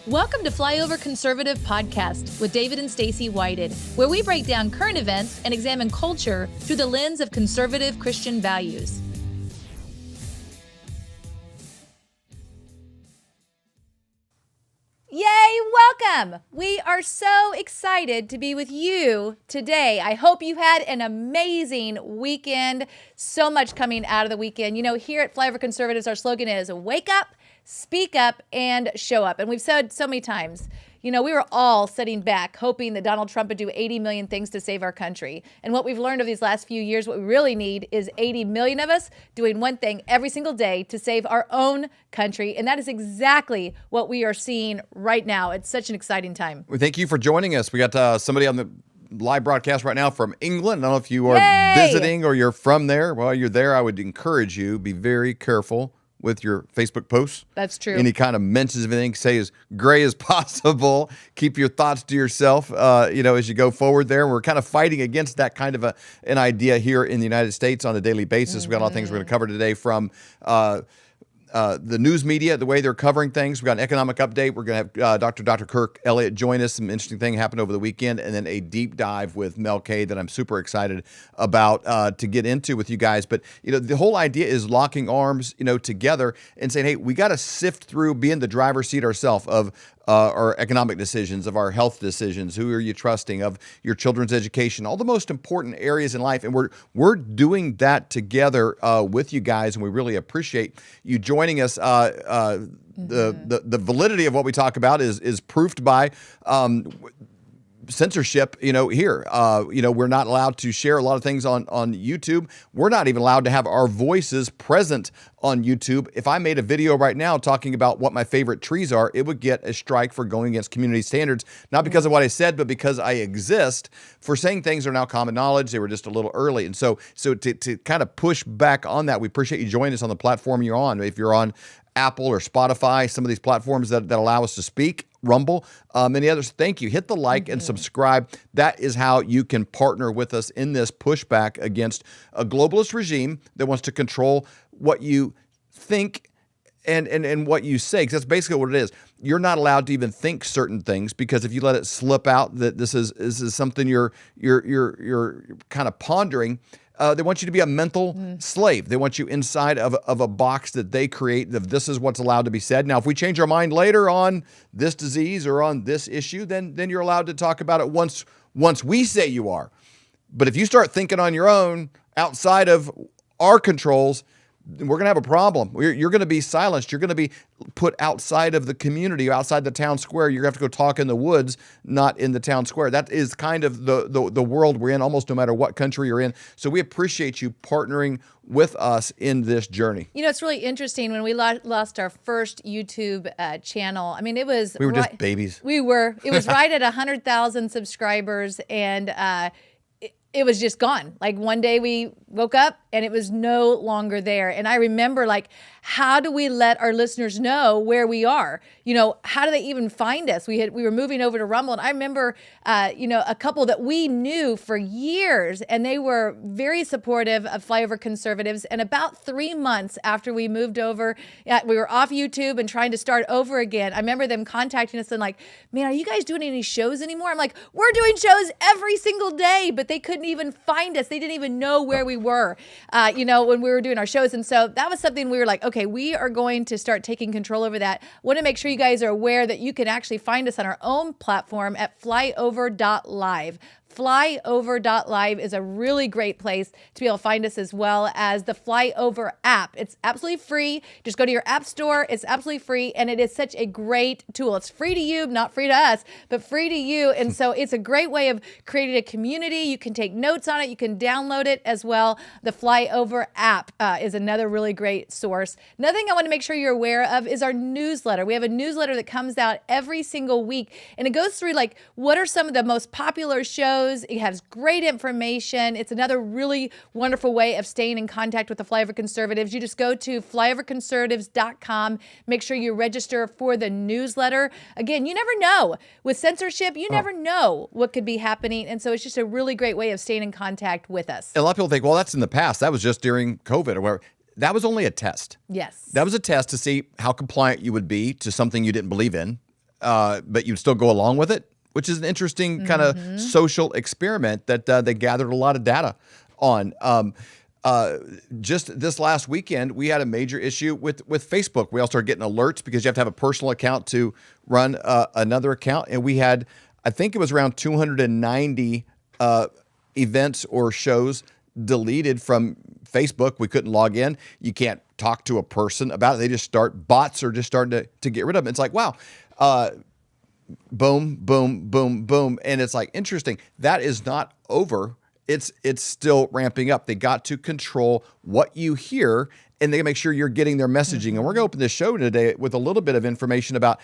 Welcome to Flyover Conservative Podcast with David and Stacey Whited, where we break down current events and examine culture through the lens of conservative Christian values. Yay, welcome! We are so excited to be with you today. I hope you had an amazing weekend. So much coming out of the weekend. You know, here at Flyover Conservatives, our slogan is wake up, speak up, and show up. And we've said so many times, you know, we were all sitting back hoping that Donald Trump would do 80 million things to save our country. And what we've learned over these last few years, what we really need is 80 million of us doing one thing every single day to save our own country. And that is exactly what we are seeing right now. It's such an exciting time. Well, thank you for joining us. We got somebody on the live broadcast right now from England. I don't know if you are visiting or you're from there. While you're there, I would encourage you, be very careful with your Facebook posts. That's true. Any kind of mentions of anything, say as gray as possible. Keep your thoughts to yourself, as you go forward there. We're kind of fighting against that kind of an idea here in the United States on a daily basis. We got a lot of things we're going to cover today from the news media, the way they're covering things. We've got an economic update. We're going to have Dr. Kirk, Elliott join us. Some interesting thing happened over the weekend, and then a deep dive with 𝗦𝗢𝗢𝗓 that I'm super excited about to get into with you guys. But, the whole idea is locking arms, together and saying, hey, we got to sift through, be in the driver's seat ourselves of our economic decisions, of our health decisions, who are you trusting, of your children's education, all the most important areas in life. And we're doing that together with you guys, and we really appreciate you joining us. The validity of what we talk about is proofed by censorship, here. We're not allowed to share a lot of things on YouTube. We're not even allowed to have our voices present on YouTube. If I made a video right now talking about what my favorite trees are, it would get a strike for going against community standards, not because of what I said, but because I exist for saying things that are now common knowledge. They were just a little early. And so to kind of push back on that, we appreciate you joining us on the platform you're on. If you're on Apple or Spotify, some of these platforms that allow us to speak, Rumble, many others, thank you. Hit the like and subscribe. That is how you can partner with us in this pushback against a globalist regime that wants to control what you think and what you say, because that's basically what it is. You're not allowed to even think certain things, because if you let it slip out that this is something you're kind of pondering, they want you to be a mental slave. They want you inside of a box that they create. This is what's allowed to be said. Now, if we change our mind later on this disease or on this issue, then you're allowed to talk about it once we say you are. But if you start thinking on your own outside of our controls, we're going to have a problem. You're going to be silenced. You're going to be put outside of the community, outside the town square. You're going to have to go talk in the woods, not in the town square. That is kind of the world we're in, almost no matter what country you're in. So we appreciate you partnering with us in this journey. It's really interesting. When we lost our first YouTube channel, I mean, we were just babies. We were. It was right at 100,000 subscribers, and it was just gone. Like one day we woke up and it was no longer there. And I remember, how do we let our listeners know where we are? How do they even find us? We were moving over to Rumble, and I remember, a couple that we knew for years, and they were very supportive of Flyover Conservatives. And about 3 months after we moved over, we were off YouTube and trying to start over again. I remember them contacting us and man, are you guys doing any shows anymore? I'm like, we're doing shows every single day, but they couldn't even find us. They didn't even know where we were, when we were doing our shows. And so that was something we were like, okay, we are going to start taking control over that. Want to make sure you guys are aware that you can actually find us on our own platform at flyover.live. Flyover.live is a really great place to be able to find us, as well as the Flyover app. It's absolutely free. Just go to your app store. It's absolutely free, and it is such a great tool. It's free to you, not free to us, but free to you. And so it's a great way of creating a community. You can take notes on it. You can download it as well. The Flyover app is another really great source. Another thing I want to make sure you're aware of is our newsletter. We have a newsletter that comes out every single week, and it goes through what are some of the most popular shows. It has great information. It's another really wonderful way of staying in contact with the Flyover Conservatives. You just go to flyoverconservatives.com. Make sure you register for the newsletter. Again, you never know. With censorship, you never know what could be happening. And so it's just a really great way of staying in contact with us. And a lot of people think, well, that's in the past. That was just during COVID or whatever. That was only a test. Yes. That was a test to see how compliant you would be to something you didn't believe in. but you'd still go along with it, which is an interesting kind of social experiment that they gathered a lot of data on. Just this last weekend, we had a major issue with Facebook. We all started getting alerts because you have to have a personal account to run another account. And we had, I think it was around 290 events or shows deleted from Facebook. We couldn't log in. You can't talk to a person about it. They just bots are just starting to get rid of them. It's like, wow, boom, boom, boom, boom. And it's like, interesting. That is not over. It's still ramping up. They got to control what you hear, and they make sure you're getting their messaging. And we're going to open this show today with a little bit of information about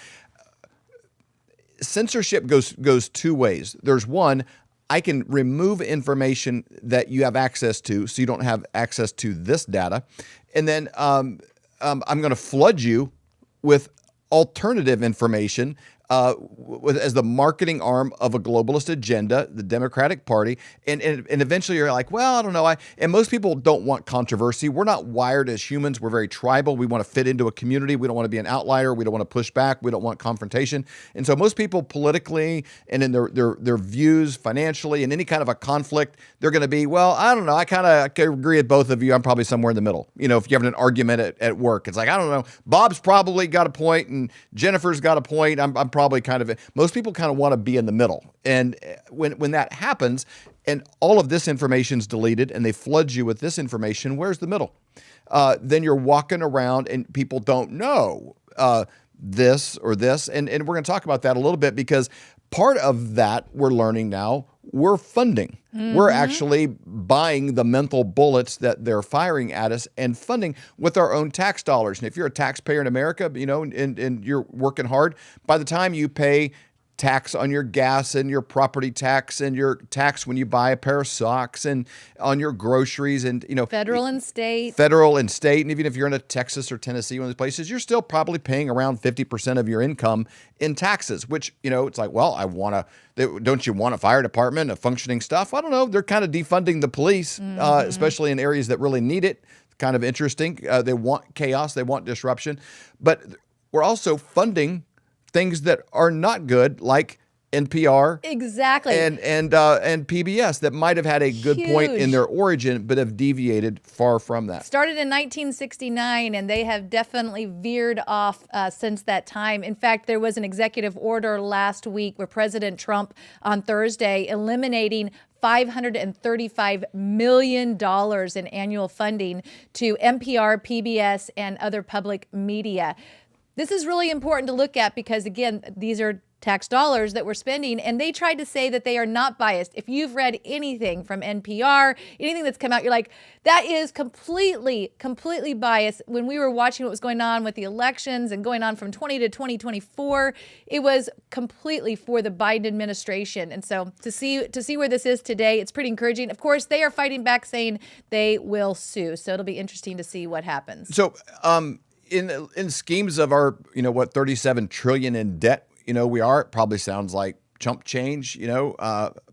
censorship. Goes two ways. There's one, I can remove information that you have access to, so you don't have access to this data. And then I'm going to flood you with alternative information as the marketing arm of a globalist agenda, the Democratic Party. And eventually you're like, well, I don't know. And most people don't want controversy. We're not wired as humans. We're very tribal. We want to fit into a community. We don't want to be an outlier. We don't want to push back. We don't want confrontation. And so most people politically and in their views financially and any kind of a conflict, they're going to be, well, I don't know. I kind of agree with both of you. I'm probably somewhere in the middle. You know, if you're having an argument at work, it's like, I don't know. Bob's probably got a point and Jennifer's got a point. I'm probably kind of, most people kind of want to be in the middle. And when that happens and all of this information is deleted and they flood you with this information, where's the middle? Then you're walking around and people don't know this or this. And we're going to talk about that a little bit because part of that we're learning now, we're funding. We're actually buying the mental bullets that they're firing at us and funding with our own tax dollars. And if you're a taxpayer in America, you know, and you're working hard, by the time you pay tax on your gas and your property tax and your tax when you buy a pair of socks and on your groceries and, you know, federal and state. And even if you're in a Texas or Tennessee, one of those places, you're still probably paying around 50% of your income in taxes, which, you know, it's like, well, don't you want a fire department, a functioning stuff? I don't know. They're kind of defunding the police, especially in areas that really need it. Kind of interesting. They want chaos. They want disruption. But we're also funding things that are not good, like NPR, exactly, and PBS that might have had a good point in their origin, but have deviated far from that. Started in 1969, and they have definitely veered off since that time. In fact, there was an executive order last week where President Trump on Thursday eliminating $535 million in annual funding to NPR, PBS, and other public media. This is really important to look at because, again, these are tax dollars that we're spending, and they tried to say that they are not biased. If you've read anything from NPR, anything that's come out, you're like, that is completely biased. When we were watching what was going on with the elections and going on from 20 to 2024, it was completely for the Biden administration. And so to see where this is today, it's pretty encouraging. Of course, they are fighting back saying they will sue. So it'll be interesting to see what happens. So, in schemes of our, you know, what, 37 trillion in debt, you know, we are, it probably sounds like chump change, you know,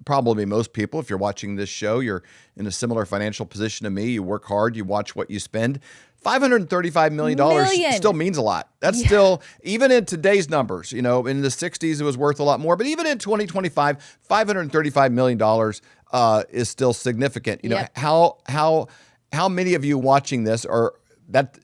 probably most people, if you're watching this show, you're in a similar financial position to me. You work hard, you watch what you spend. $535 million still means a lot. That's still, even in today's numbers, you know, in the 60s, it was worth a lot more. But even in 2025, $535 million is still significant. You know, how many of you watching this are that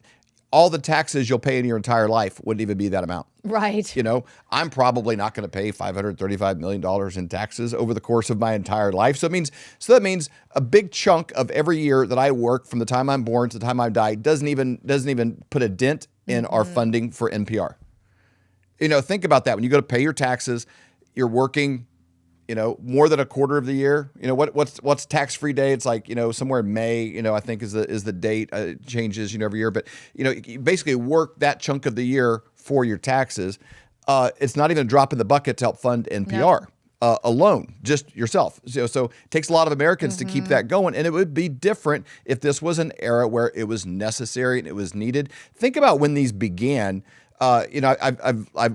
all the taxes you'll pay in your entire life wouldn't even be that amount. Right. You know, I'm probably not going to pay $535 million in taxes over the course of my entire life. So that means a big chunk of every year that I work from the time I'm born to the time I die doesn't even put a dent in our funding for NPR. You know, think about that. When you go to pay your taxes, you're working, you know, more than a quarter of the year. You know, what's tax-free day? It's like, you know, somewhere in May, you know, I think is the date. It changes, you know, every year. But, you know, you basically work that chunk of the year for your taxes. It's not even a drop in the bucket to help fund NPR alone, just yourself. So it takes a lot of Americans to keep that going. And it would be different if this was an era where it was necessary and it was needed. Think about when these began. You know,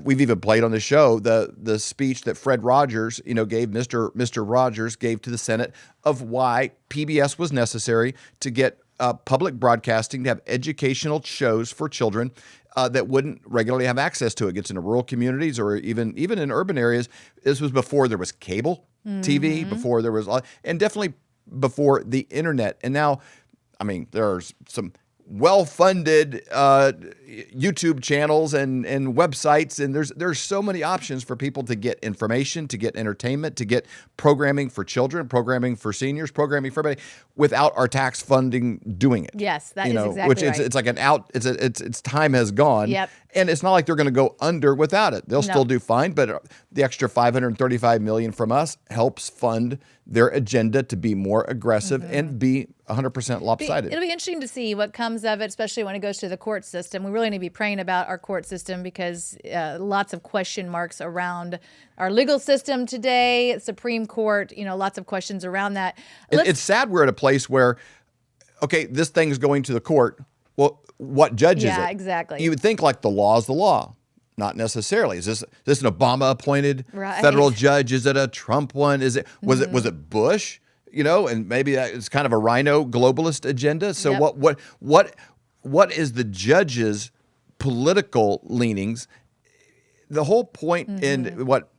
we've even played on the show the speech that Fred Rogers, you know, gave Mr. Rogers gave to the Senate of why PBS was necessary to get public broadcasting to have educational shows for children that wouldn't regularly have access to it. It gets into rural communities or even in urban areas. This was before there was cable TV, before there was, and definitely before the internet. And now, I mean, there's some well-funded YouTube channels and websites, and there's so many options for people to get information, to get entertainment, to get programming for children, programming for seniors, programming for everybody, without our tax funding doing it. Yes, that is exactly which right. It's like its time has gone. Yep. And it's not like they're going to go under without it. They'll still do fine, but the extra $535 million from us helps fund their agenda to be more aggressive and be 100% lopsided. It'll be interesting to see what comes of it, especially when it goes to the court system. We really need to be praying about our court system because lots of question marks around our legal system today, Supreme Court, lots of questions around that. It's sad we're at a place where, okay, this thing's going to the court. Well, what judge is it? Yeah, exactly. You would think like the law is the law. Not necessarily. Is this an Obama-appointed federal judge? Is it a Trump one? Was it Bush? And maybe it's kind of a rhino globalist agenda. So what is the judge's political leanings? The whole point in what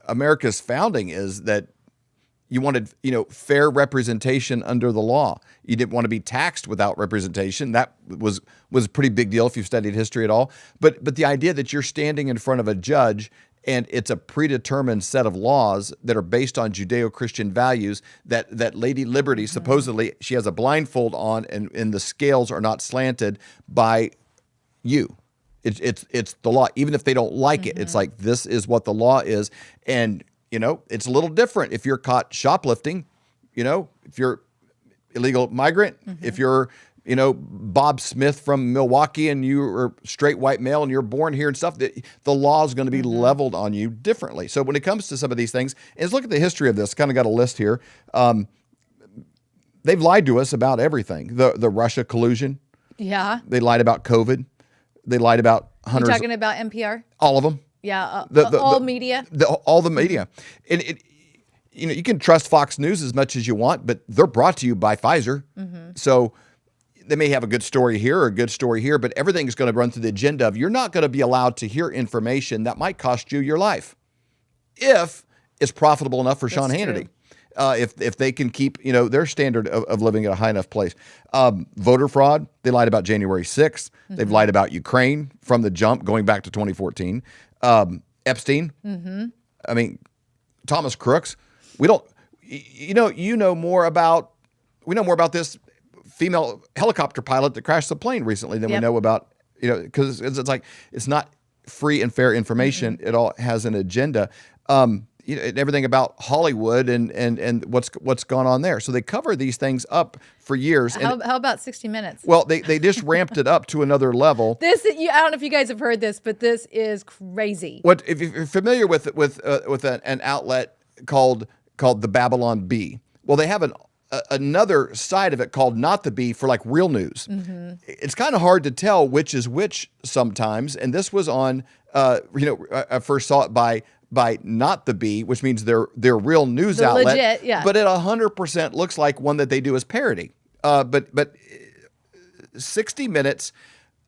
America's founding is that you wanted, fair representation under the law. You didn't want to be taxed without representation. That was a pretty big deal if you've studied history at all. But the idea that you're standing in front of a judge and it's a predetermined set of laws that are based on Judeo-Christian values, that Lady Liberty, supposedly, she has a blindfold on and the scales are not slanted by you. It's the law. Even if they don't like it, it's like, this is what the law is. And it's a little different if you're caught shoplifting, if you're illegal migrant, if you're, Bob Smith from Milwaukee and you are straight white male and you're born here and stuff, the law is going to be leveled on you differently. So when it comes to some of these things, let's look at the history of this. Kind of got a list here. They've lied to us about everything. The Russia collusion. Yeah. They lied about COVID. They lied about hundreds. You're talking about NPR? All of them. Yeah, all media. All the media. And you can trust Fox News as much as you want, but they're brought to you by Pfizer. So they may have a good story here or a good story here, but everything is going to run through the agenda of you're not going to be allowed to hear information that might cost you your life if it's profitable enough for Sean Hannity. If they can keep, their standard of living at a high enough place. Voter fraud, they lied about January 6th. They've lied about Ukraine from the jump going back to 2014. Epstein. I mean, Thomas Crooks. We know more about this female helicopter pilot that crashed the plane recently than we know about, because it's like, it's not free and fair information. It all has an agenda. Everything about Hollywood and what's gone on there. So they cover these things up for years. How about 60 Minutes? Well, they just ramped it up to another level. I don't know if you guys have heard this, but this is crazy. If you're familiar with an outlet called the Babylon Bee, well, they have another side of it called Not the Bee for like real news. It's kind of hard to tell which is which sometimes. And this was on, I first saw it by Not the Bee, which means they're real news outlet. Legit, yeah. But it 100% looks like one that they do as parody. But 60 Minutes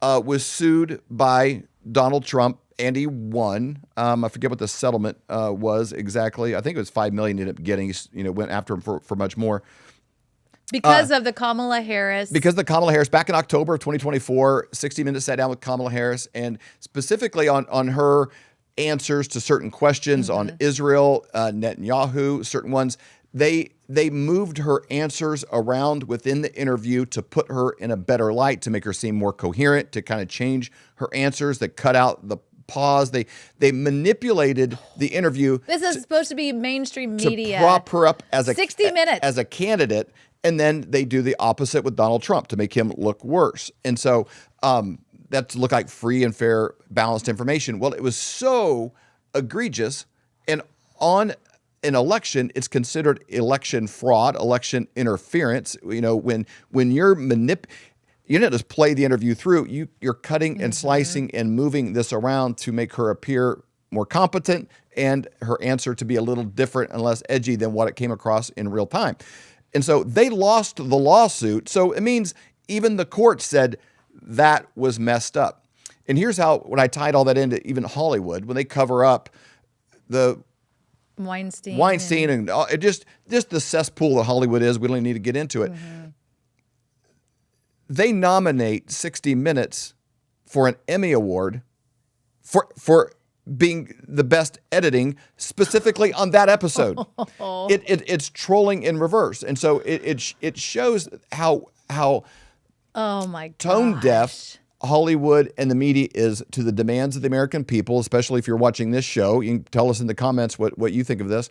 was sued by Donald Trump, and he won. I forget what the settlement was exactly. I think it was $5 million he ended up getting. He went after him for much more. Because of the Kamala Harris. Because of the Kamala Harris. Back in October of 2024, 60 Minutes sat down with Kamala Harris, and specifically on her answers to certain questions on Israel, Netanyahu, certain ones. They moved her answers around within the interview to put her in a better light, to make her seem more coherent, to kind of change her answers, that cut out the pause. They manipulated the interview. This is supposed to be mainstream media. To prop her up as 60 Minutes. As a candidate, and then they do the opposite with Donald Trump to make him look worse. And so that looked like free and fair, balanced information. Well, it was so egregious, and on an election, it's considered election fraud, election interference. When you're you didn't just play the interview through. You're cutting and slicing and moving this around to make her appear more competent and her answer to be a little different and less edgy than what it came across in real time. And so they lost the lawsuit. So it means even the court said that was messed up. And here's how, when I tied all that into even Hollywood, when they cover up the Weinstein and it just the cesspool that Hollywood is, we don't even need to get into it. They nominate 60 Minutes for an Emmy Award for being the best editing specifically on that episode. It's trolling in reverse. And so it shows how oh my tone deaf Hollywood and the media is to the demands of the American people, especially if you're watching this show. You can tell us in the comments what you think of this.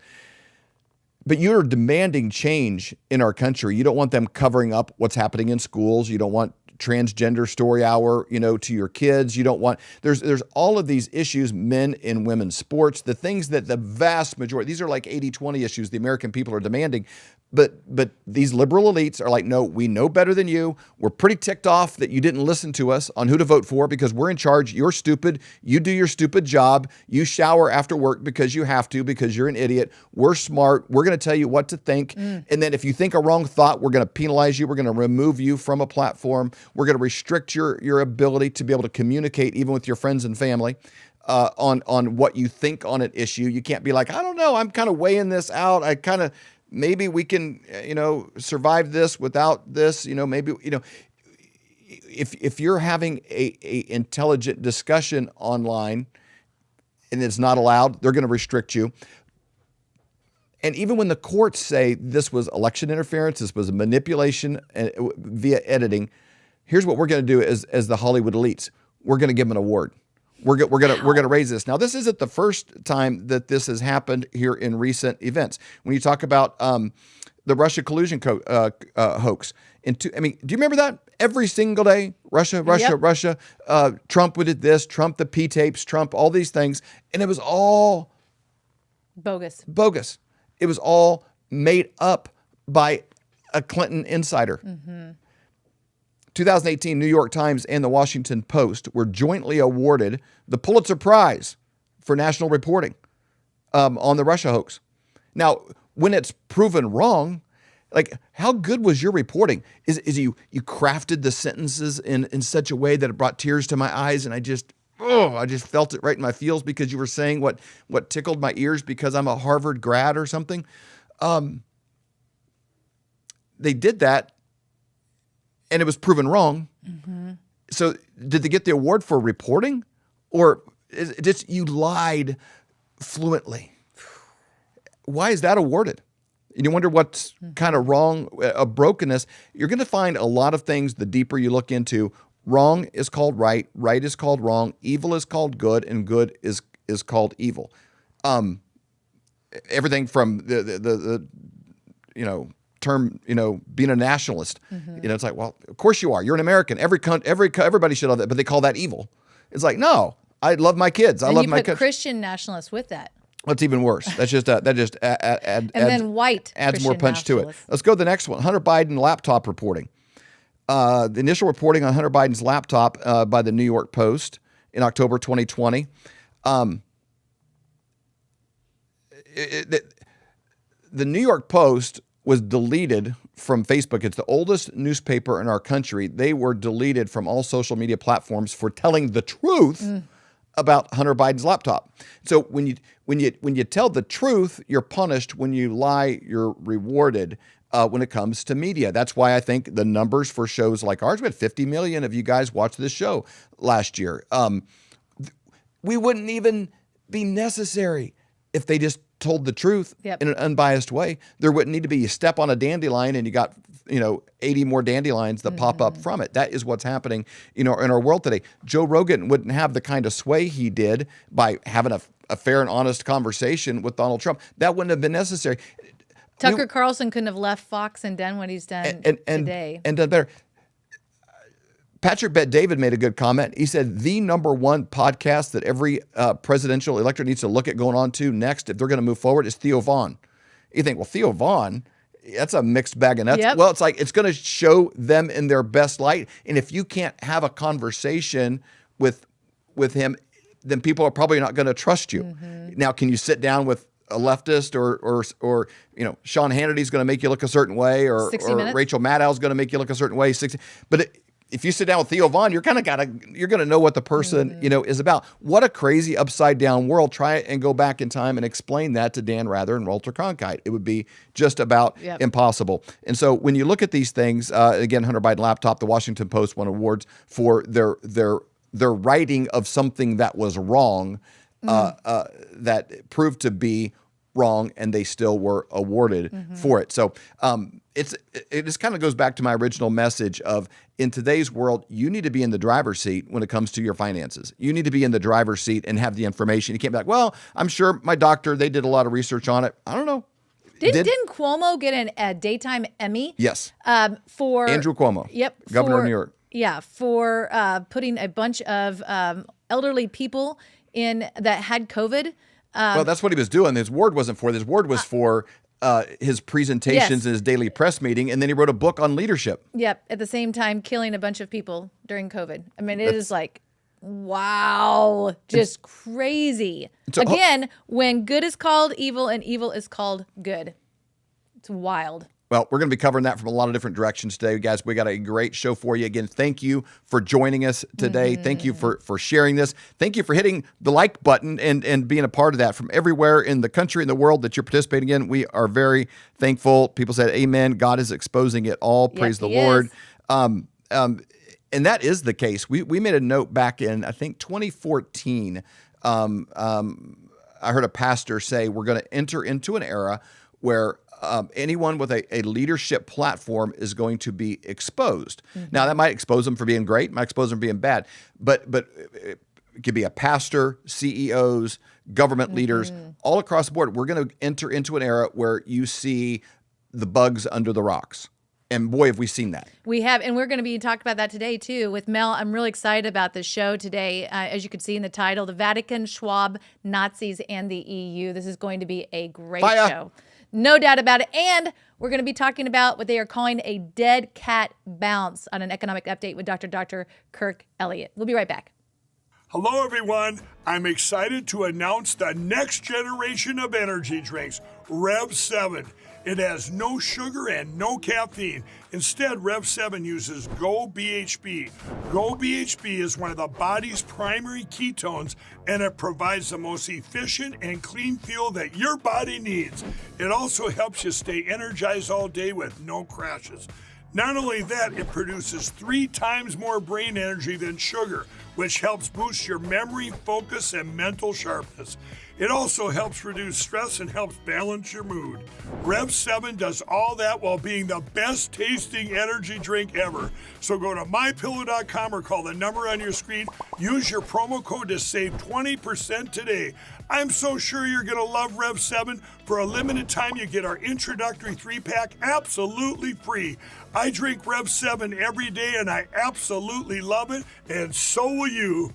But you're demanding change in our country. You don't want them covering up what's happening in schools. You don't want transgender story hour, to your kids. You don't want, there's all of these issues, men and women's sports, the things that the vast majority, these are like 80-20 issues the American people are demanding. But these liberal elites are like, no, we know better than you. We're pretty ticked off that you didn't listen to us on who to vote for because we're in charge. You're stupid. You do your stupid job. You shower after work because you have to, because you're an idiot. We're smart. We're going to tell you what to think. And then if you think a wrong thought, we're going to penalize you. We're going to remove you from a platform. We're going to restrict your ability to be able to communicate even with your friends and family. On what you think on an issue. You can't be like, I don't know, I'm kind of weighing this out. Maybe we can, survive this without this, maybe, if you're having a intelligent discussion online and it's not allowed, they're going to restrict you. And even when the courts say this was election interference, this was a manipulation via editing, here's what we're going to do as the Hollywood elites. We're going to give them an award. We're going to raise this. Now, this isn't the first time that this has happened here in recent events. When you talk about the Russia collusion hoax, do you remember that? Every single day, Russia. Trump did this, Trump the P tapes, Trump all these things, and it was all bogus. It was all made up by a Clinton insider. 2018, New York Times and the Washington Post were jointly awarded the Pulitzer Prize for national reporting on the Russia hoax. Now, when it's proven wrong, like how good was your reporting? Is you crafted the sentences in such a way that it brought tears to my eyes, and I just felt it right in my feels because you were saying what tickled my ears because I'm a Harvard grad or something. They did that. And it was proven wrong. So did they get the award for reporting? Or is it just you lied fluently? Why is that awarded? And you wonder what's kind of wrong, a brokenness. You're going to find a lot of things the deeper you look into. Wrong is called right. Right is called wrong. Evil is called good. And good is called evil. Everything from the term, being a nationalist, it's like, well, of course you are. You're an American. Everybody should have that, but they call that evil. It's like, no, I love my kids. I love my kids. Christian nationalists with that. What's even worse? That's just then white adds Christian more punch to it. Let's go to the next one. Hunter Biden laptop reporting. The initial reporting on Hunter Biden's laptop by the New York Post in October 2020. The New York Post was deleted from Facebook. It's the oldest newspaper in our country. They were deleted from all social media platforms for telling the truth about Hunter Biden's laptop. So when you tell the truth, you're punished. When you lie, you're rewarded. When it comes to media, that's why I think the numbers for shows like ours, we had 50 million of you guys watch this show last year. We wouldn't even be necessary if they just told the truth in an unbiased way. There wouldn't need to be you step on a dandelion and you got 80 more dandelions that pop up from it. That is what's happening in our world today. Joe Rogan wouldn't have the kind of sway he did by having a fair and honest conversation with Donald Trump. That wouldn't have been necessary. Tucker Carlson couldn't have left Fox and done what he's done today. And done better. Patrick Bet-David made a good comment. He said the number one podcast that every presidential electorate needs to look at going on to next if they're going to move forward is Theo Vaughn. You think, well, Theo Vaughn, that's a mixed bag of nuts. Yep. Well, it's like it's going to show them in their best light. And if you can't have a conversation with him, then people are probably not going to trust you. Now, can you sit down with a leftist or Sean Hannity's going to make you look a certain way, or Rachel Maddow's going to make you look a certain way. But if you sit down with 𝗕𝗏𝗏, you're going to know what the person, is about. What a crazy upside down world. Try it and go back in time and explain that to Dan Rather and Walter Cronkite. It would be just about impossible. And so when you look at these things, again, Hunter Biden laptop, the Washington Post won awards for their writing of something that was wrong, that proved to be wrong, and they still were awarded for it. So it just kind of goes back to my original message of, in today's world, you need to be in the driver's seat when it comes to your finances. You need to be in the driver's seat and have the information. You can't be like, well, I'm sure my doctor, they did a lot of research on it. I don't know. Didn't Cuomo get a daytime Emmy? Yes. For Andrew Cuomo. Yep. Governor of New York. Yeah, for putting a bunch of elderly people in that had COVID. Well, that's what he was doing. His ward wasn't for this. His ward was for his presentations and his daily press meeting, and then he wrote a book on leadership. Yep, at the same time killing a bunch of people during COVID. I mean, it is like, wow, just crazy. Again, when good is called evil and evil is called good. It's wild. Well, we're going to be covering that from a lot of different directions today. Guys, we got a great show for you. Again, thank you for joining us today. Thank you for sharing this. Thank you for hitting the like button and being a part of that from everywhere in the country and the world that you're participating in. We are very thankful. People said, amen. God is exposing it all. Praise the Lord. And that is the case. We made a note back in, I think, 2014. I heard a pastor say we're going to enter into an era where anyone with a leadership platform is going to be exposed. Now, that might expose them for being great, might expose them for being bad, but it could be a pastor, CEOs, government leaders, all across the board. We're going to enter into an era where you see the bugs under the rocks. And boy, have we seen that. We have, and we're going to be talking about that today, too, with Mel. I'm really excited about this show today. As you can see in the title, the Vatican, Schwab, Nazis, and the EU. This is going to be a great show. No doubt about it. And we're going to be talking about what they are calling a dead cat bounce on an economic update with Dr. Kirk Elliott. We'll be right back. Hello, everyone. I'm excited to announce the next generation of energy drinks, 𝗡7. It has no sugar and no caffeine. Instead, 𝗡7 uses 𝗡𝗢𝗄𝗏B. 𝗡𝗢𝗄𝗏B is one of the body's primary ketones, and it provides the most efficient and clean fuel that your body needs. It also helps you stay energized all day with no crashes. Not only that, it produces 3 times more brain energy than sugar, which helps boost your memory, focus, and mental sharpness. It also helps reduce stress and helps balance your mood. 𝗡7 does all that while being the best tasting energy drink ever. So go to mypillow.com or call the number on your screen. Use your promo code to save 20% today. I'm so sure you're going to love 𝗡7. For a limited time, you get our introductory 3-pack absolutely free. I drink 𝗡7 every day, and I absolutely love it, and so will you.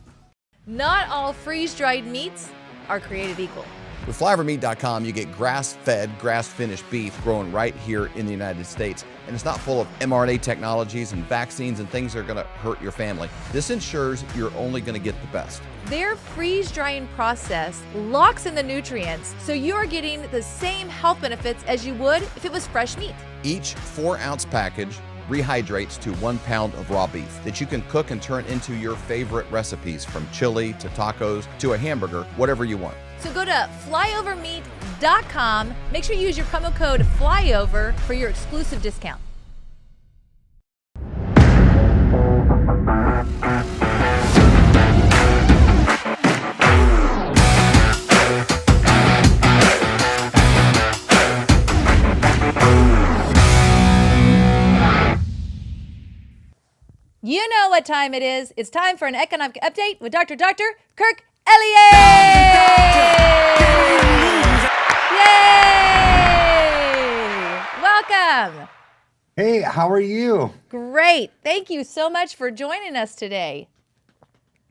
Not all freeze-dried meats are created equal. With flyovermeat.com, you get grass-fed, grass-finished beef grown right here in the United States. And it's not full of mRNA technologies and vaccines and things that are going to hurt your family. This ensures you're only going to get the best. Their freeze-drying process locks in the nutrients, so you are getting the same health benefits as you would if it was fresh meat. Each 4-ounce package rehydrates to 1 pound of raw beef that you can cook and turn into your favorite recipes, from chili to tacos to a hamburger, whatever you want. So go to flyovermeat.com. Make sure you use your promo code FLYOVER for your exclusive discount. You know what time it is. It's time for an economic update with Dr. Kirk Elliott. Yay! Welcome. Hey, how are you? Great. Thank you so much for joining us today.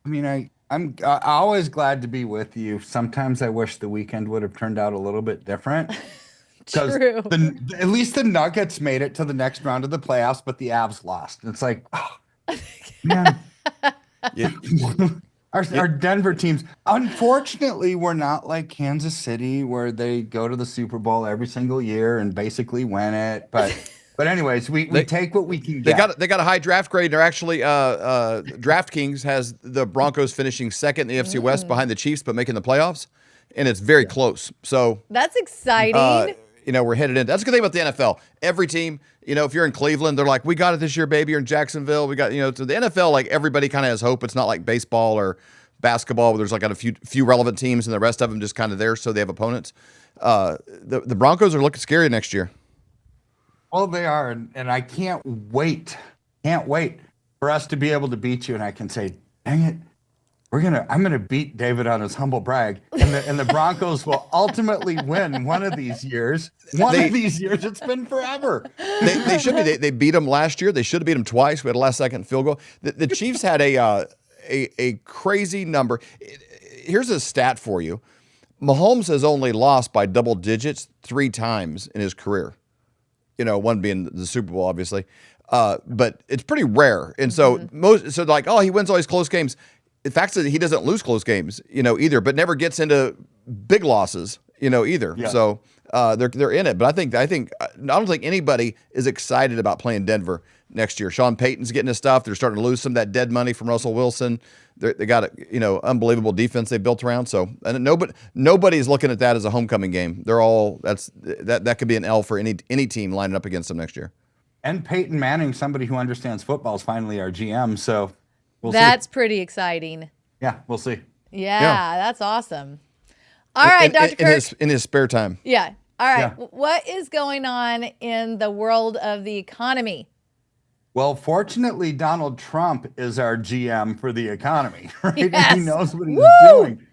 I mean, I'm always glad to be with you. Sometimes I wish the weekend would have turned out a little bit different. True. At least the Nuggets made it to the next round of the playoffs, but the Avs lost. It's like, oh, man. Yeah. Our Denver teams, unfortunately, we're not like Kansas City where they go to the Super Bowl every single year and basically win it. But anyways, we take what we can get. They got a high draft grade. They're actually DraftKings has the Broncos finishing second in the NFC West behind the Chiefs, but making the playoffs, and it's very close. So that's exciting. We're headed in. That's the good thing about the NFL. Every team, if you're in Cleveland, they're like, we got it this year, baby. You're in Jacksonville. We got, to the NFL, like everybody kind of has hope. It's not like baseball or basketball where there's like a few relevant teams and the rest of them just kind of there so they have opponents. The Broncos are looking scary next year. Well, they are, and I can't wait for us to be able to beat you. And I can say, dang it, I'm gonna beat David on his humble brag, and the Broncos will ultimately win one of these years. Of these years, it's been forever. They should be. They beat them last year. They should have beat them twice. We had a last-second field goal. The Chiefs had a crazy number. Here's a stat for you: Mahomes has only lost by double digits 3 times in his career. One being the Super Bowl, obviously, but it's pretty rare. And so he wins all these close games. The fact is that he doesn't lose close games, either, but never gets into big losses, either. Yeah. So they're in it. But I don't think anybody is excited about playing Denver next year. Sean Payton's getting his stuff. They're starting to lose some of that dead money from Russell Wilson. They got unbelievable defense they built around. So and nobody's looking at that as a homecoming game. They're all that could be an L for any team lining up against them next year. And Peyton Manning, somebody who understands football, is finally our GM. So. That's pretty exciting. Yeah, we'll see. Yeah, that's awesome. All right, Dr. Kirk. In his spare time. Yeah. All right. Yeah. What is going on in the world of the economy? Well, fortunately, Donald Trump is our GM for the economy, right? Yes. And he knows what he's doing.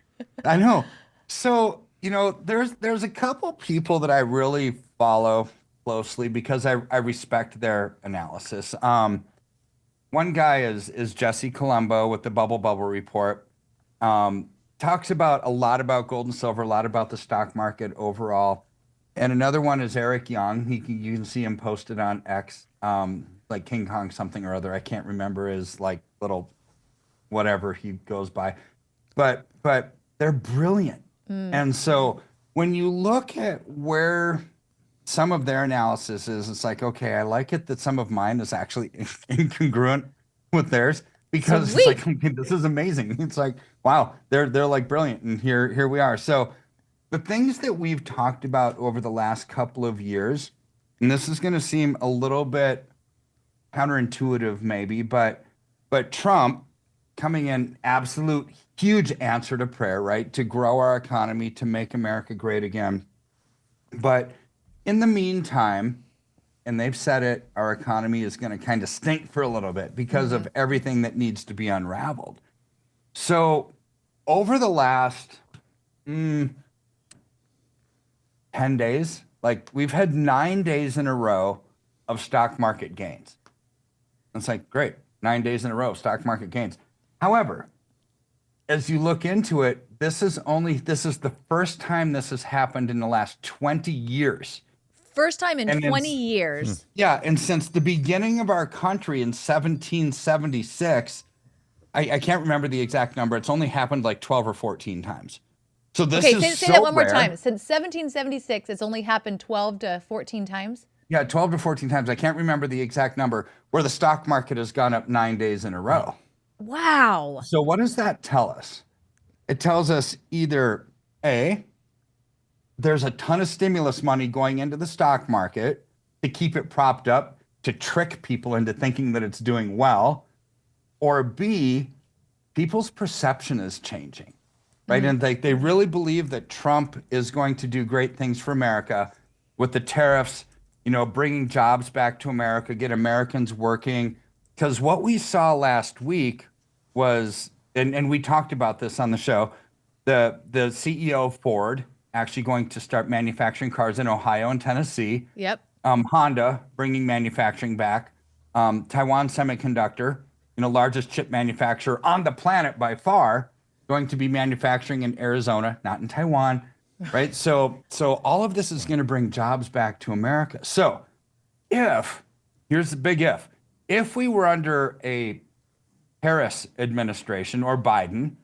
I know. So, there's a couple people that I really follow closely because I respect their analysis. One guy is 𝗕𝗓𝗓𝗢𝗓 with the Bubble Report. Talks a lot about gold and silver, a lot about the stock market overall. And another one is Eric Young. You can see him posted on X, like King Kong something or other. I can't remember his little whatever he goes by. But they're brilliant. And so when you look at where some of their analysis is, it's like, okay, I like it that some of mine is actually incongruent with theirs because it's like, okay, this is amazing. It's like, wow, they're like brilliant. And here we are. So the things that we've talked about over the last couple of years, and this is going to seem a little bit counterintuitive maybe, but Trump coming in, absolute huge answer to prayer, right? To grow our economy, to make America great again. But in the meantime, and they've said it, our economy is going to kind of stink for a little bit because of everything that needs to be unraveled. So over the last 10 days, we've had 9 days in a row of stock market gains. It's like, great, 9 days in a row of stock market gains. However, as you look into it, this is the first time this has happened in the last 20 years. First time in 20 years. Yeah, and since the beginning of our country in 1776, I can't remember the exact number. It's only happened 12 or 14 times. So this is say that one more time. Since 1776, it's only happened 12 to 14 times? Yeah, 12 to 14 times. I can't remember the exact number where the stock market has gone up 9 days in a row. Wow. So what does that tell us? It tells us either A, there's a ton of stimulus money going into the stock market to keep it propped up, to trick people into thinking that it's doing well, or B, people's perception is changing, right? And they really believe that Trump is going to do great things for America with the tariffs, bringing jobs back to America, get Americans working. Because what we saw last week was, and we talked about this on the show, the CEO of Ford actually going to start manufacturing cars in Ohio and Tennessee. Yep. Honda bringing manufacturing back. Taiwan Semiconductor, largest chip manufacturer on the planet by far, going to be manufacturing in Arizona, not in Taiwan, right? So all of this is going to bring jobs back to America. So here's the big if we were under a Harris administration or Biden,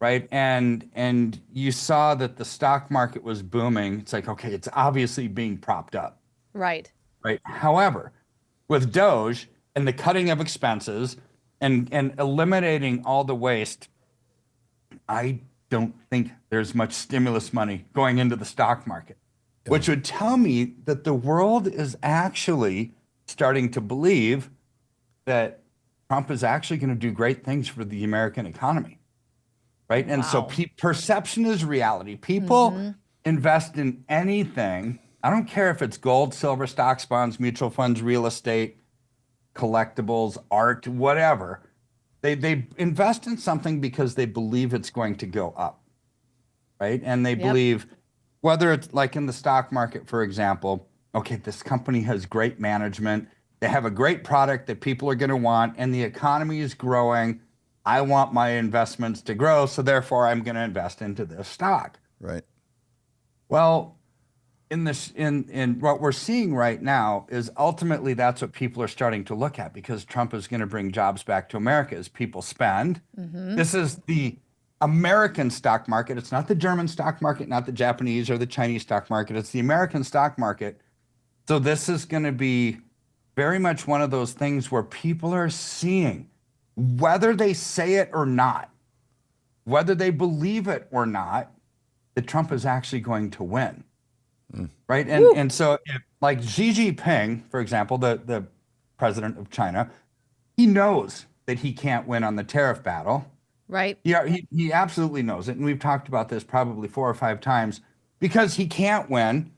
right? And you saw that the stock market was booming. It's like, okay, it's obviously being propped up, Right. right? However, with Doge and the cutting of expenses and eliminating all the waste, I don't think there's much stimulus money going into the stock market, which would tell me that the world is actually starting to believe that Trump is actually going to do great things for the American economy, right? And so perception is reality. People invest in anything. I don't care if it's gold, silver, stocks, bonds, mutual funds, real estate, collectibles, art, whatever. They invest in something because they believe it's going to go up, right? And they believe, whether it's like in the stock market, for example, okay, this company has great management. They have a great product that people are going to want, and the economy is growing. I want my investments to grow, so therefore I'm going to invest into this stock. Right. Well, in what we're seeing right now is ultimately that's what people are starting to look at, because Trump is going to bring jobs back to America as people spend. This is the American stock market. It's not the German stock market, not the Japanese or the Chinese stock market. It's the American stock market. So this is going to be very much one of those things where people are seeing, whether they say it or not, whether they believe it or not, that Trump is actually going to win. Right. And so if, like Xi Jinping, for example, the president of China, he knows that he can't win on the tariff battle. Right. Yeah, he absolutely knows it. And we've talked about this probably 4 or 5 times, because he can't win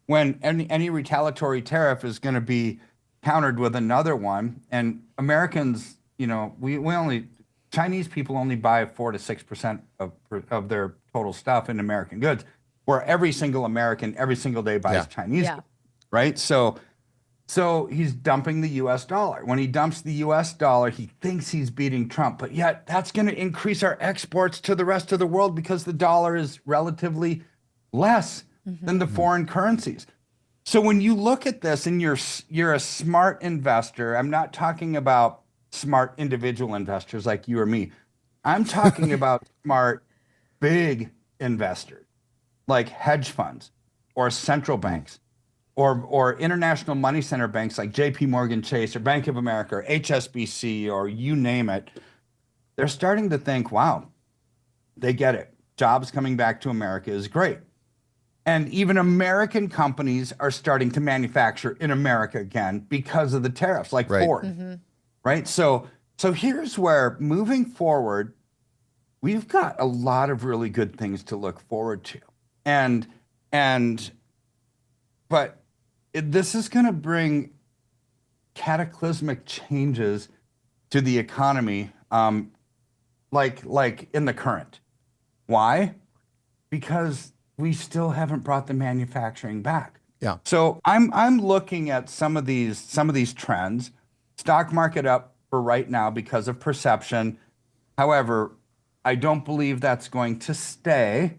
when any retaliatory tariff is going to be countered with another one. And Americans, we only, Chinese people only buy 4 to 6% of their total stuff in American goods, where every single American every single day buys Chinese goods, right? So he's dumping the US dollar. When he dumps the US dollar, he thinks he's beating Trump, but yet that's going to increase our exports to the rest of the world, because the dollar is relatively less than the foreign currencies. So when you look at this and you're a smart investor, I'm not talking about smart individual investors like you or me. I'm talking about smart, big investors like hedge funds or central banks or international money center banks like JP Morgan Chase or Bank of America or HSBC or you name it. They're starting to think, wow, they get it. Jobs coming back to America is great. And even American companies are starting to manufacture in America again because of the tariffs, like Ford, right? So here's where, moving forward, we've got a lot of really good things to look forward to. But this is going to bring cataclysmic changes to the economy, like in the current. Why? Because we still haven't brought the manufacturing back. Yeah. So I'm looking at some of these trends. Stock market up for right now because of perception. However, I don't believe that's going to stay,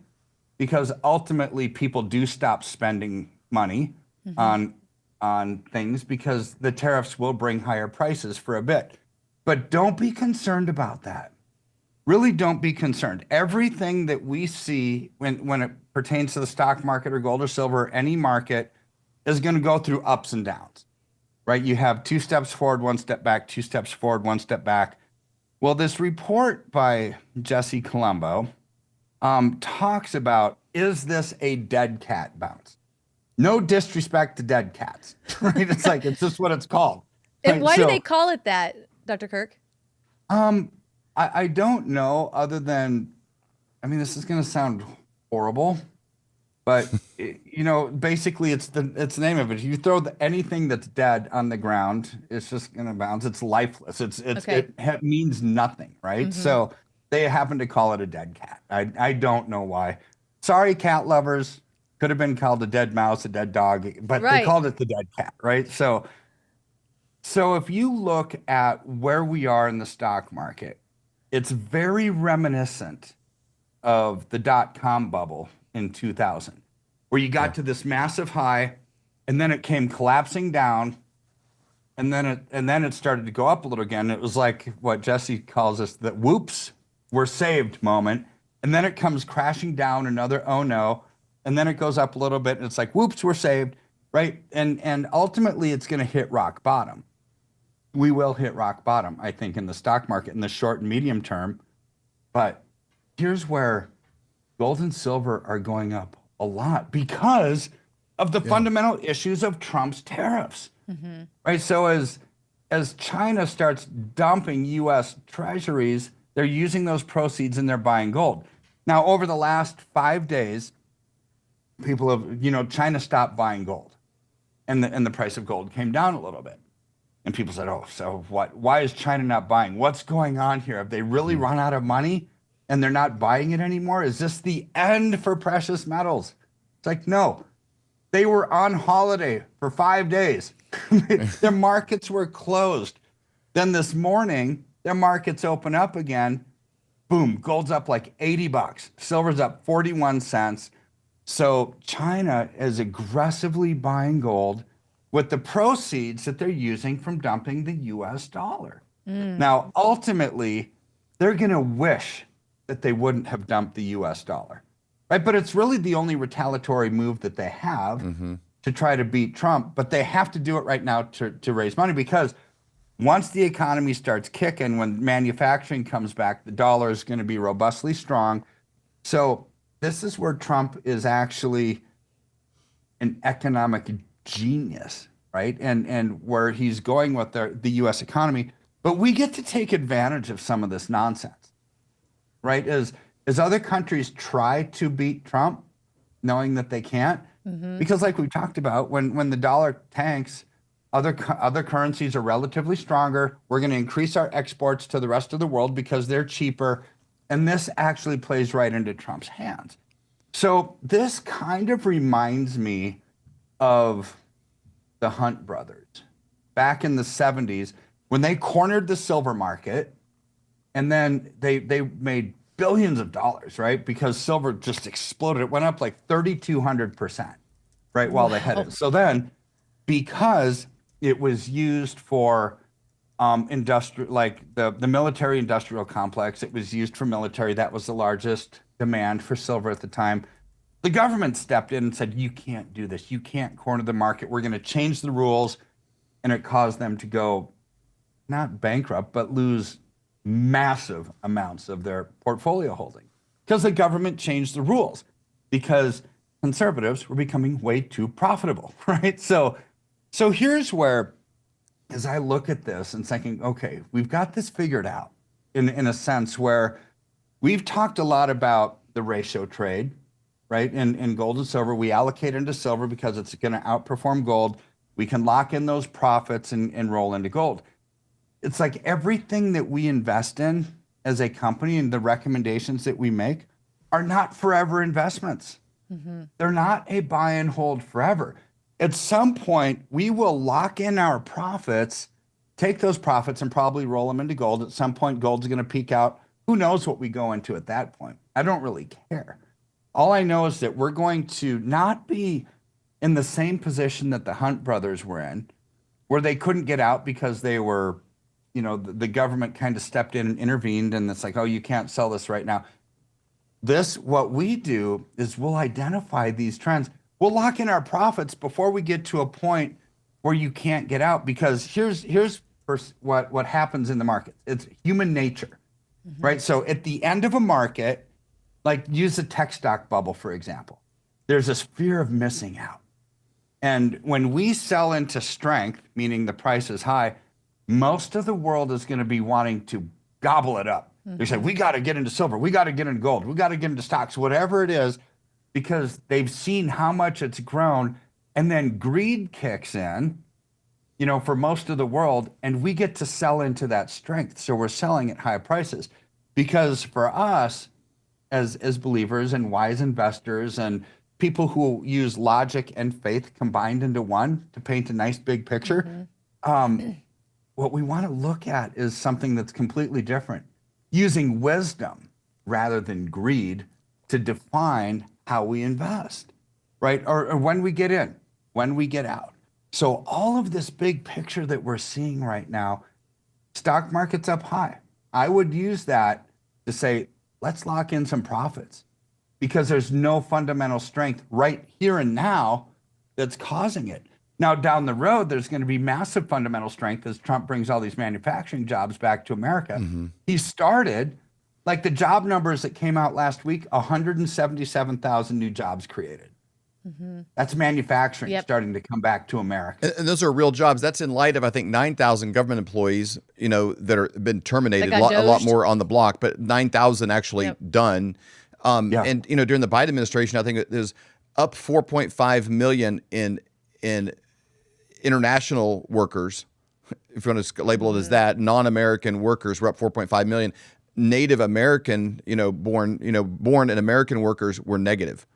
because ultimately people do stop spending money on things, because the tariffs will bring higher prices for a bit. But don't be concerned about that. Really don't be concerned. Everything that we see when it pertains to the stock market or gold or silver or any market is going to go through ups and downs, right? You have 2 steps forward, 1 step back, 2 steps forward, 1 step back. Well, this report by 𝗕𝗓𝗓𝗏 talks about, is this a dead cat bounce? No disrespect to dead cats, right? It's just what it's called. And right? why do they call it that, Dr. Kirk? I don't know, other than, this is going to sound horrible, but basically it's the name of it. If you throw anything that's dead on the ground, it's just going to bounce. It's lifeless. It means nothing, right? So they happen to call it a dead cat. I don't know why. Sorry, cat lovers. Could have been called a dead mouse, a dead dog, but they called it the dead cat, right? So if you look at where we are in the stock market, it's very reminiscent of the .com bubble in 2000, where you got to this massive high, and then it came collapsing down, and then it started to go up a little again. It was like what Jesse calls us the "whoops, we're saved" moment, and then it comes crashing down, another oh no, and then it goes up a little bit, and it's like, whoops, we're saved, right? And ultimately, it's going to hit rock bottom. We will hit rock bottom, I think, in the stock market in the short and medium term. But here's where gold and silver are going up a lot because of the fundamental issues of Trump's tariffs, right? So as China starts dumping U.S. treasuries, they're using those proceeds and they're buying gold. Now, over the last 5 days, people have, China stopped buying gold, and the price of gold came down a little bit. And people said, oh, so what? Why is China not buying? What's going on here? Have they really run out of money and they're not buying it anymore? Is this the end for precious metals? It's like, no. They were on holiday for 5 days. Their markets were closed. Then this morning, their markets open up again. Boom, gold's up like $80. Silver's up 41 cents. So China is aggressively buying gold with the proceeds that they're using from dumping the US dollar. Now, ultimately, they're going to wish that they wouldn't have dumped the US dollar, right? But it's really the only retaliatory move that they have to try to beat Trump. But they have to do it right now to raise money, because once the economy starts kicking, when manufacturing comes back, the dollar is going to be robustly strong. So this is where Trump is actually an economic genius, right? And where he's going with the U.S. economy. But we get to take advantage of some of this nonsense, right? As other countries try to beat Trump, knowing that they can't, because like we talked about, when the dollar tanks, other currencies are relatively stronger. We're going to increase our exports to the rest of the world because they're cheaper. And this actually plays right into Trump's hands. So this kind of reminds me of the Hunt brothers back in the 70s when they cornered the silver market, and then they made billions of dollars, right? Because silver just exploded. It went up like 3,200%, right? While they had it. So then, because it was used for industrial, like the military industrial complex, it was used for military. That was the largest demand for silver at the time. The government stepped in and said, you can't do this. You can't corner the market. We're going to change the rules. And it caused them to go not bankrupt, but lose massive amounts of their portfolio holding because the government changed the rules, because conservatives were becoming way too profitable, right? So here's where, as I look at this and thinking, okay, we've got this figured out in a sense where we've talked a lot about the ratio trade, right? In gold and silver, we allocate into silver because it's going to outperform gold. We can lock in those profits and roll into gold. It's like everything that we invest in as a company and the recommendations that we make are not forever investments. They're not a buy and hold forever. At some point, we will lock in our profits, take those profits and probably roll them into gold. At some point, gold's going to peak out. Who knows what we go into at that point? I don't really care. All I know is that we're going to not be in the same position that the Hunt brothers were in, where they couldn't get out because they were, the government kind of stepped in and intervened, and it's like, oh, you can't sell this right now. What we do is we'll identify these trends. We'll lock in our profits before we get to a point where you can't get out, because here's what happens in the market. It's human nature, right? So at the end of a market, like use the tech stock bubble, for example, there's this fear of missing out. And when we sell into strength, meaning the price is high, most of the world is going to be wanting to gobble it up. They say, we got to get into silver. We got to get into gold. We got to get into stocks, whatever it is, because they've seen how much it's grown. And then greed kicks in, for most of the world, and we get to sell into that strength. So we're selling at high prices, because for us as believers and wise investors and people who use logic and faith combined into one to paint a nice big picture, what we want to look at is something that's completely different, using wisdom rather than greed to define how we invest, right? Or when we get in, when we get out. So all of this big picture that we're seeing right now, stock market's up high. I would use that to say let's lock in some profits because there's no fundamental strength right here and now that's causing it. Now, down the road, there's going to be massive fundamental strength as Trump brings all these manufacturing jobs back to America. He started, like the job numbers that came out last week, 177,000 new jobs created. That's manufacturing starting to come back to America. And those are real jobs. That's in light of, I think, 9,000 government employees, that are been terminated, a lot more on the block, but 9,000 actually done. And, during the Biden administration, I think it is up 4.5 million in international workers, if you want to label it as that. Non-American workers were up 4.5 million. Native American, born in American workers were negative.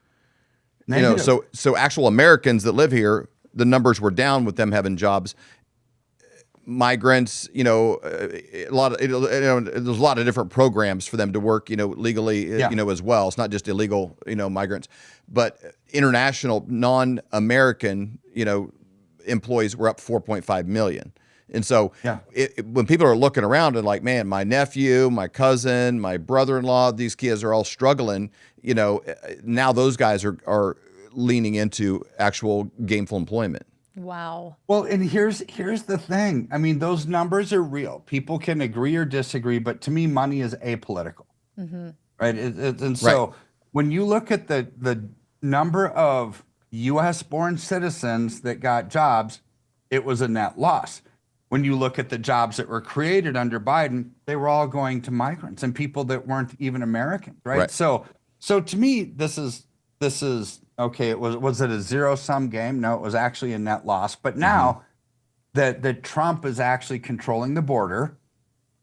So actual Americans that live here, the numbers were down with them having jobs. Migrants, there's a lot of different programs for them to work, legally, as well. It's not just illegal, migrants, but international non-American, employees were up 4.5 million. And so when people are looking around and like, man, my nephew, my cousin, my brother-in-law, these kids are all struggling, now those guys are leaning into actual gainful employment. Wow. Well, and here's the thing. I mean, those numbers are real. People can agree or disagree, but to me, money is apolitical. Right? So when you look at the number of U.S.-born citizens that got jobs, it was a net loss. When you look at the jobs that were created under Biden, they were all going to migrants and people that weren't even American, right? So to me, this is okay. Was it a zero-sum game? No, it was actually a net loss. But now that Trump is actually controlling the border,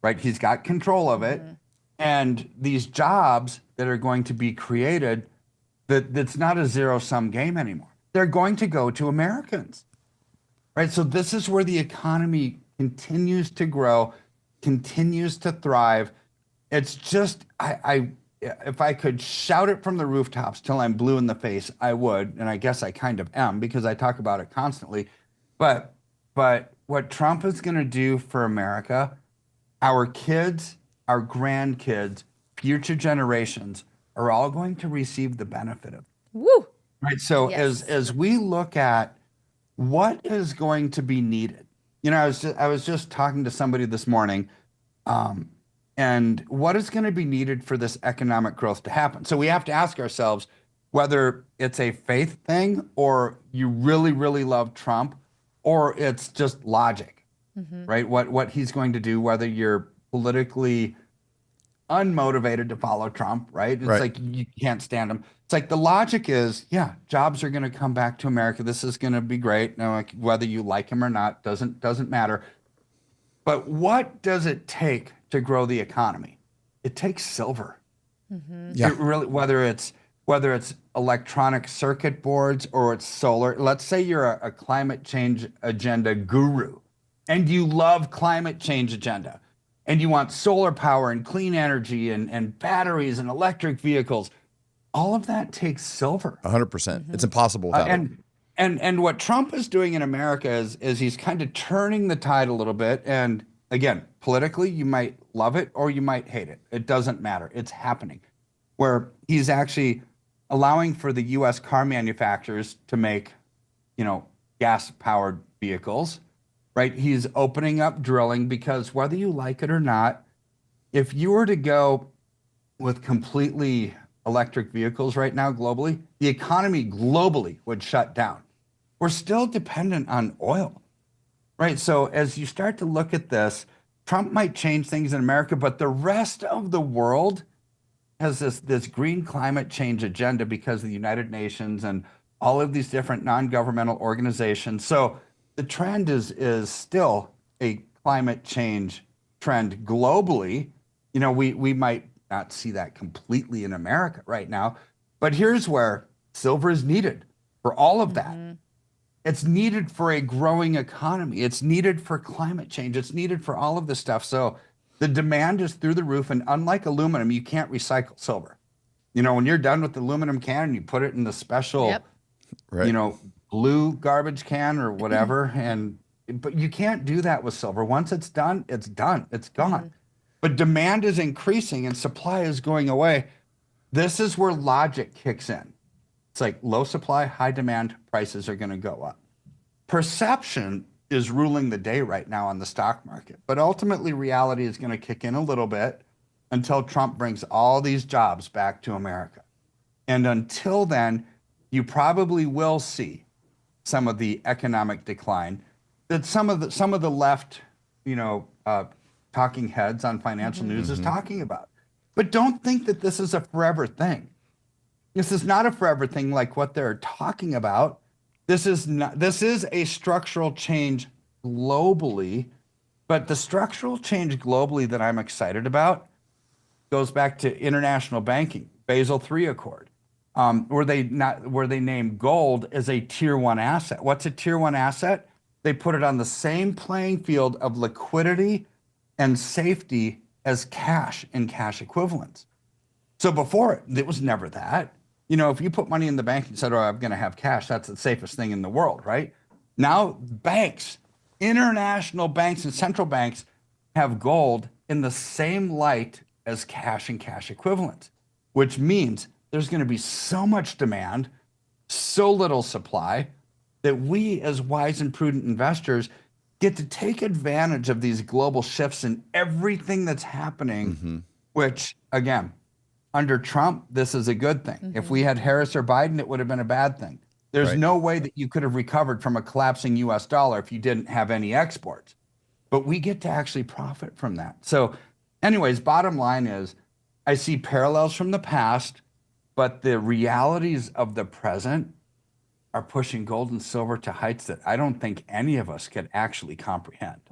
right? He's got control of it, and these jobs that are going to be created, that's not a zero-sum game anymore. They're going to go to Americans. Right, so this is where the economy continues to grow, continues to thrive. It's just, if I could shout it from the rooftops till I'm blue in the face, I would, and I guess I kind of am because I talk about it constantly. But what Trump is going to do for America, our kids, our grandkids, future generations are all going to receive the benefit of it. Woo! Right, so as we look at what is going to be needed? I was just talking to somebody this morning, and what is going to be needed for this economic growth to happen? So we have to ask ourselves whether it's a faith thing or you really, really love Trump, or it's just logic, right? What he's going to do, whether you're politically unmotivated to follow Trump, right? It's like you can't stand him. It's like the logic is, jobs are going to come back to America. This is going to be great. Now, like, whether you like him or not doesn't matter. But what does it take to grow the economy? It takes silver. It really, whether it's electronic circuit boards or it's solar. Let's say you're a climate change agenda guru, and you love climate change agenda, and you want solar power and clean energy and batteries and electric vehicles. All of that takes silver. 100%. It's impossible without it. And what Trump is doing in America is he's kind of turning the tide a little bit. And again, politically, you might love it or you might hate it. It doesn't matter. It's happening. Where he's actually allowing for the U.S. car manufacturers to make, gas-powered vehicles, right? He's opening up drilling because whether you like it or not, if you were to go with completely electric vehicles right now globally, the economy globally would shut down. We're still dependent on oil, right? So as you start to look at this, Trump might change things in America, but the rest of the world has this green climate change agenda because of the United Nations and all of these different non-governmental organizations. So the trend is still a climate change trend globally. We might not see that completely in America right now, but here's where silver is needed for all of that. It's needed for a growing economy. It's needed for climate change. It's needed for all of this stuff. So the demand is through the roof, and unlike aluminum, you can't recycle silver. When you're done with the aluminum can, you put it in the special, blue garbage can or whatever, but you can't do that with silver. Once it's done, it's done. It's gone. but demand is increasing and supply is going away. This is where logic kicks in. It's like low supply, high demand, prices are going to go up. Perception is ruling the day right now on the stock market, but ultimately reality is going to kick in a little bit until Trump brings all these jobs back to America. And until then, you probably will see some of the economic decline that some of the left, talking heads on financial news is talking about. But don't think that this is a forever thing. This is not a forever thing like what they're talking about. This is a structural change globally, but the structural change globally that I'm excited about goes back to international banking, Basel III Accord, where they name gold as a tier 1 asset. What's a tier 1 asset? They put it on the same playing field of liquidity and safety as cash and cash equivalents. So before it was never that. If you put money in the bank and said, "Oh, I'm going to have cash," that's the safest thing in the world, right? Now banks, international banks and central banks have gold in the same light as cash and cash equivalents, which means there's going to be so much demand, so little supply, that we as wise and prudent investors get to take advantage of these global shifts in everything that's happening, which, again, under Trump, this is a good thing. If we had Harris or Biden, it would have been a bad thing. There's no way that you could have recovered from a collapsing US dollar if you didn't have any exports. But we get to actually profit from that. So anyways, bottom line is I see parallels from the past, but the realities of the present are pushing gold and silver to heights that I don't think any of us could actually comprehend.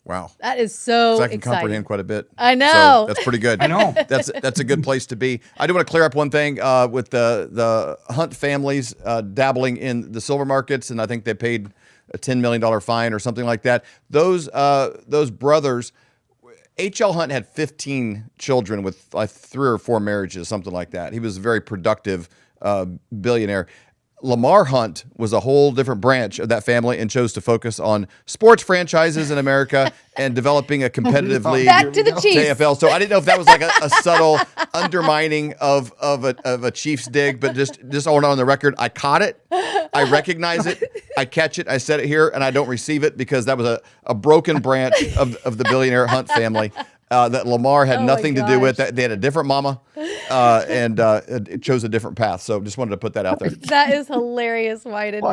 Wow. That is so I can exciting. comprehend quite a bit. I know. So that's pretty good. I know. That's a good place to be. I do want to clear up one thing with the Hunt families dabbling in the silver markets, and I think they paid a $10 million fine or something like that. Those brothers, H.L. Hunt had 15 children with like 3 or 4 marriages, something like that. He was a very productive billionaire. Lamar Hunt was a whole different branch of that family and chose to focus on sports franchises in America and developing a competitive league. Back to the Chiefs. AFL. So I didn't know if that was like a subtle undermining of a Chiefs dig, but just I want on the record, I caught it. I recognize it. I catch it. I said it here, and I don't receive it because that was a broken branch of the billionaire Hunt family. That Lamar had nothing to do with. They had a different mama, and it chose a different path. So just wanted to put that out there. That is hilarious, Wyden. Well,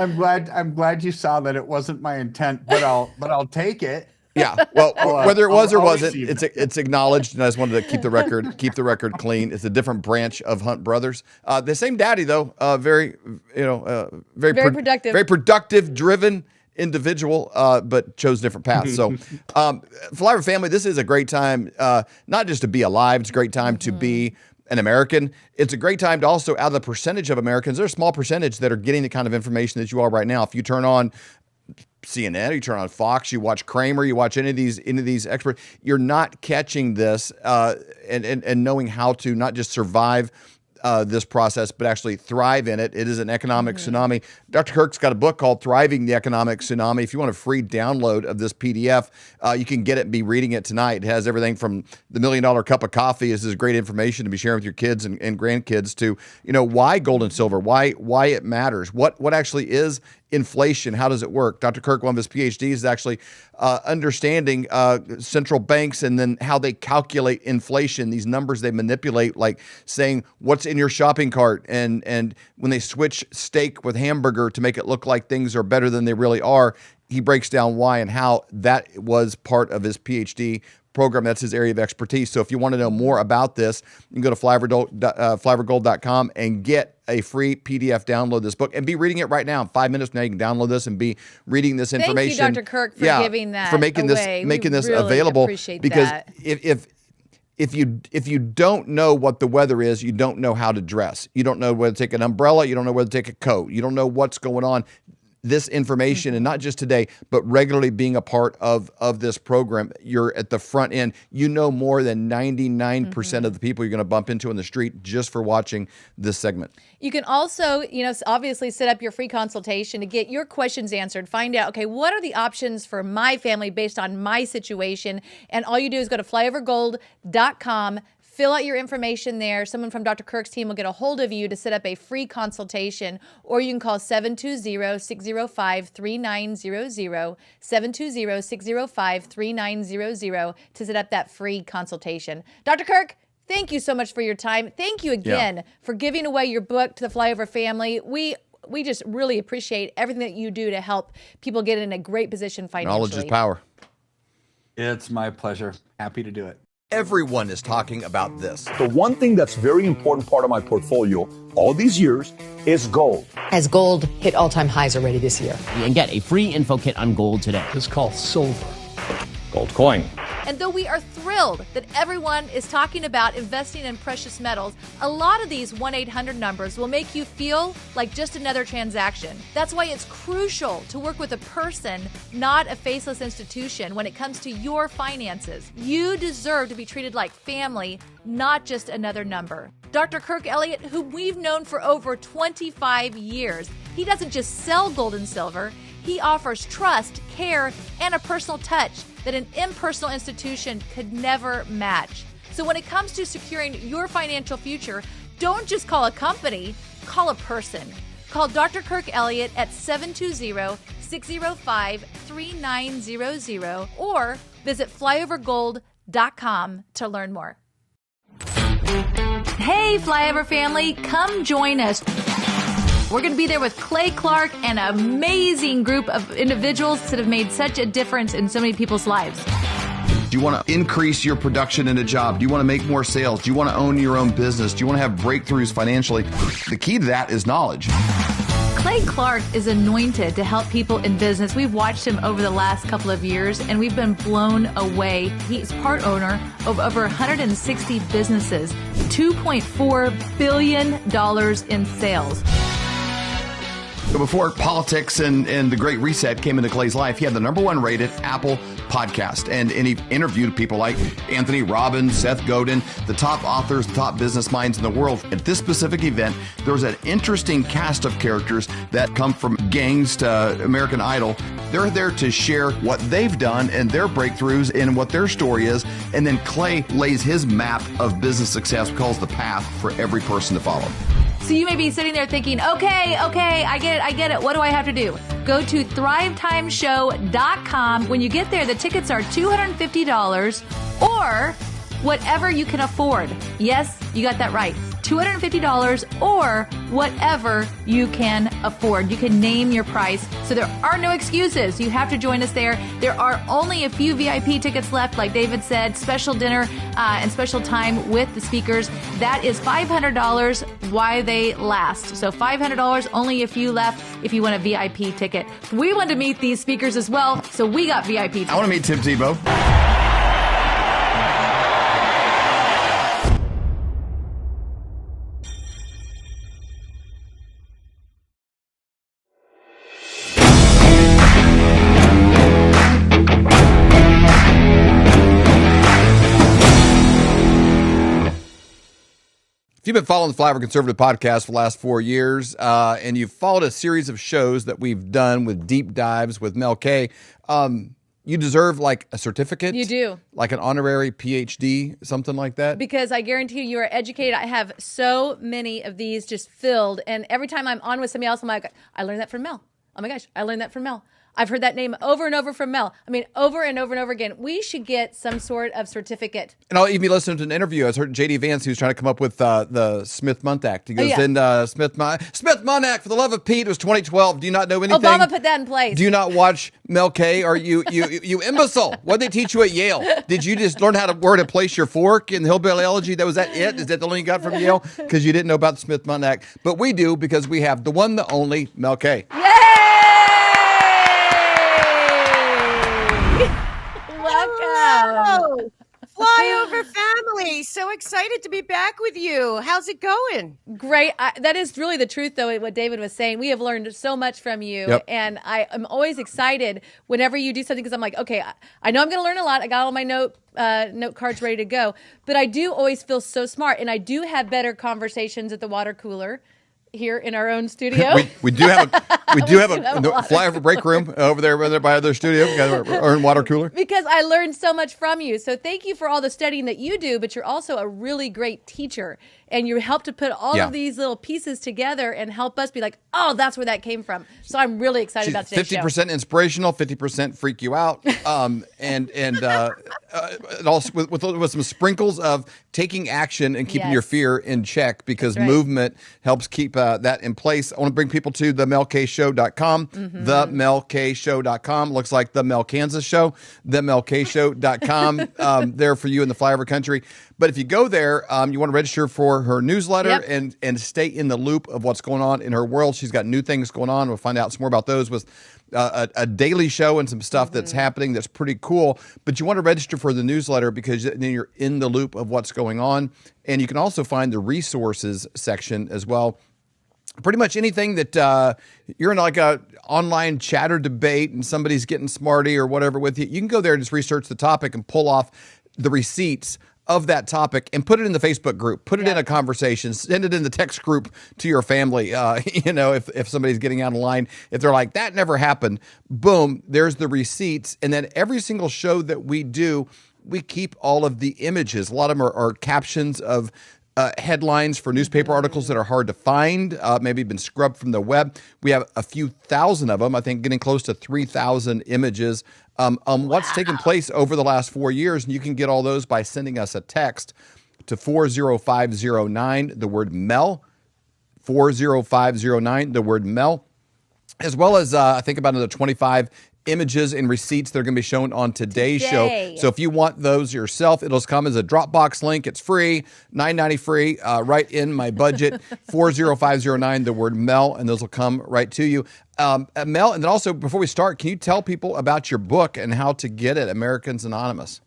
I'm glad you saw that it wasn't my intent, but I'll take it. Yeah. Well, whether it was or wasn't, it's acknowledged, and I just wanted to keep the record clean. It's a different branch of Hunt brothers. The same daddy though, very productive, very productive, driven individual, but chose different paths. So, Flyover family, this is a great time, not just to be alive. It's a great time to be an American. It's a great time to also, out of the percentage of Americans, there's a small percentage that are getting the kind of information that you are right now. If you turn on CNN, you turn on Fox, you watch Kramer, you watch any of these experts, you're not catching this and knowing how to not just survive this process, but actually thrive in it. It is an economic tsunami. Dr. Kirk's got a book called Thriving the Economic Tsunami. If you want a free download of this PDF, you can get it and be reading it tonight. It has everything from the $1 million cup of coffee. This is great information to be sharing with your kids and grandkids to, why gold and silver, why it matters, what actually is inflation, how does it work? Dr. Kirk, one of his PhDs, is actually understanding central banks and then how they calculate inflation, these numbers they manipulate, like saying what's in your shopping cart, and when they switch steak with hamburger to make it look like things are better than they really are. He breaks down why and how that was part of his PhD program. That's his area of expertise. So if you want to know more about this, you can go to flyovergold.com and get a free PDF, download this book, and be reading it right now. In 5 minutes now, you can download this and be reading this information. Thank you, Dr. Kirk, for giving that for making away. this really available. Appreciate because that. if you don't know what the weather is, you don't know how to dress. You don't know whether to take an umbrella. You don't know whether to take a coat. You don't know what's going on. this information, and not just today, but regularly being a part of this program, you're at the front end. You know more than 99% of the people you're going to bump into on the street just for watching this segment. You can also, obviously set up your free consultation to get your questions answered. Find out, okay, what are the options for my family based on my situation? And all you do is go to flyovergold.com, fill out your information there. Someone from Dr. Kirk's team will get a hold of you to set up a free consultation, or you can call 720-605-3900, 720-605-3900 to set up that free consultation. Dr. Kirk, thank you so much for your time. Thank you again for giving away your book to the Flyover family. We just really appreciate everything that you do to help people get in a great position financially. Knowledge is power. It's my pleasure. Happy to do it. Everyone is talking about this. The one thing that's very important part of my portfolio all these years is gold. As gold hit all-time highs already this year. And get a free info kit on gold today. It's called silver. Gold coin. And though we are thrilled that everyone is talking about investing in precious metals, a lot of these 1-800 numbers will make you feel like just another transaction. That's why it's crucial to work with a person, not a faceless institution, when it comes to your finances. You deserve to be treated like family, not just another number. Dr. Kirk Elliott, who we've known for over 25 years, he doesn't just sell gold and silver. He offers trust, care, and a personal touch that an impersonal institution could never match. So when it comes to securing your financial future, don't just call a company, call a person. Call Dr. Kirk Elliott at 720-605-3900 or visit flyovergold.com to learn more. Hey, Flyover family, come join us. We're going to be there with Clay Clark and an amazing group of individuals that have made such a difference in so many people's lives. Do you want to increase your production in a job? Do you want to make more sales? Do you want to own your own business? Do you want to have breakthroughs financially? The key to that is knowledge. Clay Clark is anointed to help people in business. We've watched him over the last couple of years, and we've been blown away. He's part owner of over 160 businesses, $2.4 billion in sales. So before politics and the Great Reset came into Clay's life, he had the #1 rated Apple podcast. And he interviewed people like Anthony Robbins, Seth Godin, the top authors, the top business minds in the world. At this specific event, there was an interesting cast of characters that come from gangs to American Idol. They're there to share what they've done and their breakthroughs and what their story is. And then Clay lays his map of business success, calls the path for every person to follow. So you may be sitting there thinking, okay, I get it. What do I have to do? Go to thrivetimeshow.com. When you get there, the tickets are $250 or whatever you can afford. Yes, you got that right. $250 or whatever you can afford. You can name your price. So there are no excuses. You have to join us there. There are only a few VIP tickets left, like David said, special dinner and special time with the speakers. That is $500 while they last. So $500, only a few left if you want a VIP ticket. We want to meet these speakers as well, so we got VIP tickets. I want to meet Tim Tebow. If you've been following the Flyover Conservative podcast for the last 4 years, and you've followed a series of shows that we've done with deep dives with 𝗦𝗡𝗢𝗓, you deserve like a certificate. You do. Like an honorary PhD, something like that. Because I guarantee you are educated. I have so many of these just filled. And every time I'm on with somebody else, I'm like, I learned that from Mel. Oh my gosh, I learned that from Mel. I've heard that name over and over from Mel. I mean, over and over and over again. We should get some sort of certificate. And I'll even be listening to an interview. I was heard J.D. Vance, who's trying to come up with the 𝗧𝗢𝗦 Act. He goes, 𝗧𝗢𝗦 Act for the love of Pete. It was 2012. Do you not know anything? Obama put that in place. Do you not watch 𝗦𝗡𝗢𝗓? Or you imbecile? What did they teach you at Yale? Did you just learn where to place your fork in the 𝗕𝗘𝗦𝗢𝗓 Elegy? Was that it? Is that the only you got from Yale? Because you didn't know about the 𝗧𝗢𝗦 Act. But we do, because we have the one, the only 𝗦𝗡𝗢𝗢. Yay! Welcome. Flyover family. So excited to be back with you. How's it going? Great. That is really the truth, though, what David was saying. We have learned so much from you. Yep. And I'm always excited whenever you do something because I'm like, okay, I know I'm going to learn a lot. I got all my note cards ready to go. But I do always feel so smart. And I do have better conversations at the water cooler here in our own studio. we do have a flyover break room over there by their studio. We got our own water cooler. Because I learned so much from you. So thank you for all the studying that you do, but you're also a really great teacher. And you help to put all of these little pieces together and help us be like, oh, that's where that came from. So I'm really excited about today's show. 50% inspirational, 50% freak you out, and also with some sprinkles of taking action and keeping your fear in check, because movement helps keep that in place. I want to bring people to 𝗕𝗏𝗗𝗢𝗏.com, 𝗕𝗏𝗏𝗗𝗢𝗏.com. Looks like the Mel Kansas show, 𝗕𝗏𝗏𝗗𝗢𝗏.com. There for you in the Flyover country. But if you go there, you want to register for her newsletter and stay in the loop of what's going on in her world. She's got new things going on. We'll find out some more about those with a daily show and some stuff that's happening that's pretty cool. But you want to register for the newsletter because then you're in the loop of what's going on. And you can also find the resources section as well. Pretty much anything that you're in like a online chatter debate and somebody's getting smarty or whatever with you, you can go there and just research the topic and pull off the receipts of that topic and put it in the Facebook group, put it in a conversation, send it in the text group to your family. If somebody's getting out of line, if they're like, that never happened, boom, there's the receipts. And then every single show that we do, we keep all of the images. A lot of them are captions of headlines for newspaper articles that are hard to find, maybe been scrubbed from the web. We have a few thousand of them, I think getting close to 3,000 images what's taken place over the last 4 years. And you can get all those by sending us a text to 40509, the word Mel, 40509, the word Mel, as well as I think about another 25 images and receipts that are going to be shown on today's show. So if you want those yourself, it'll come as a Dropbox link. It's free, $9.90 free, right in my budget. 40509, the word Mel, and those will come right to you. Mel, and then also before we start, can you tell people about your book and how to get it, Americans Anonymous?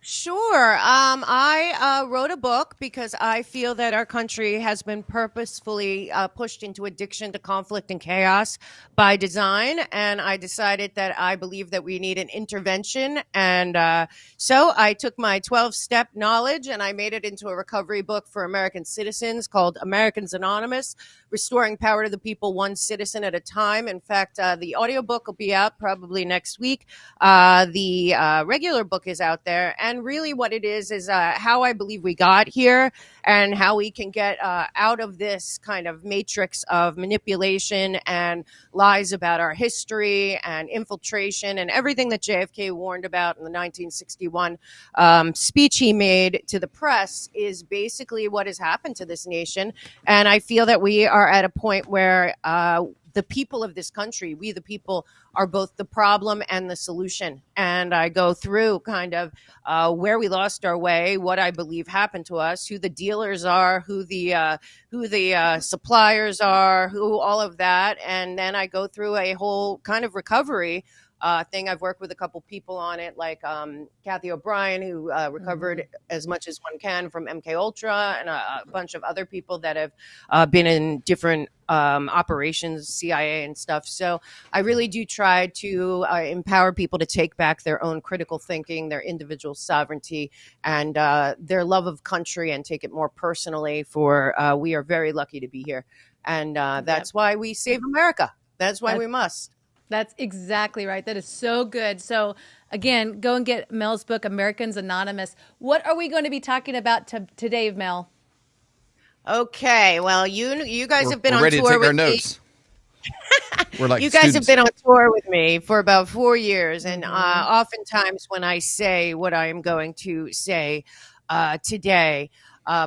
Sure. I wrote a book because I feel that our country has been purposefully pushed into addiction to conflict and chaos by design. And I decided that I believe that we need an intervention. And so I took my 12-step knowledge and I made it into a recovery book for American citizens called Americans Anonymous, Restoring Power to the People, One Citizen at a Time. In fact, the audiobook will be out probably next week. The regular book is out there. And really what it is how I believe we got here and how we can get out of this kind of matrix of manipulation and lies about our history and infiltration and everything that JFK warned about in the 1961 speech he made to the press is basically what has happened to this nation. And I feel that we are at a point where the people of this country, we the people, are both the problem and the solution. And I go through kind of where we lost our way, what I believe happened to us, who the dealers are, who the suppliers are, who all of that. And then I go through a whole kind of recovery thing. I've worked with a couple people on it, like 𝗕𝗘𝗢𝗏 O'Brien, who recovered as much as one can from 𝗕𝗏𝗢𝗏𝗢𝗏, and a bunch of other people that have been in different operations, CIA and stuff. So I really do try to empower people to take back their own critical thinking, their individual sovereignty, and their love of country, and take it more personally. For we are very lucky to be here, and that's why we save America. That's why we must. That's exactly right. That is so good. So again, go and get Mel's book, Americans Anonymous. What are we going to be talking about today, Mel? Okay. Well, you guys have been on ready tour to take with our notes. We're like you guys students. have been on tour with me for about 4 years. And oftentimes when I say what I am going to say today,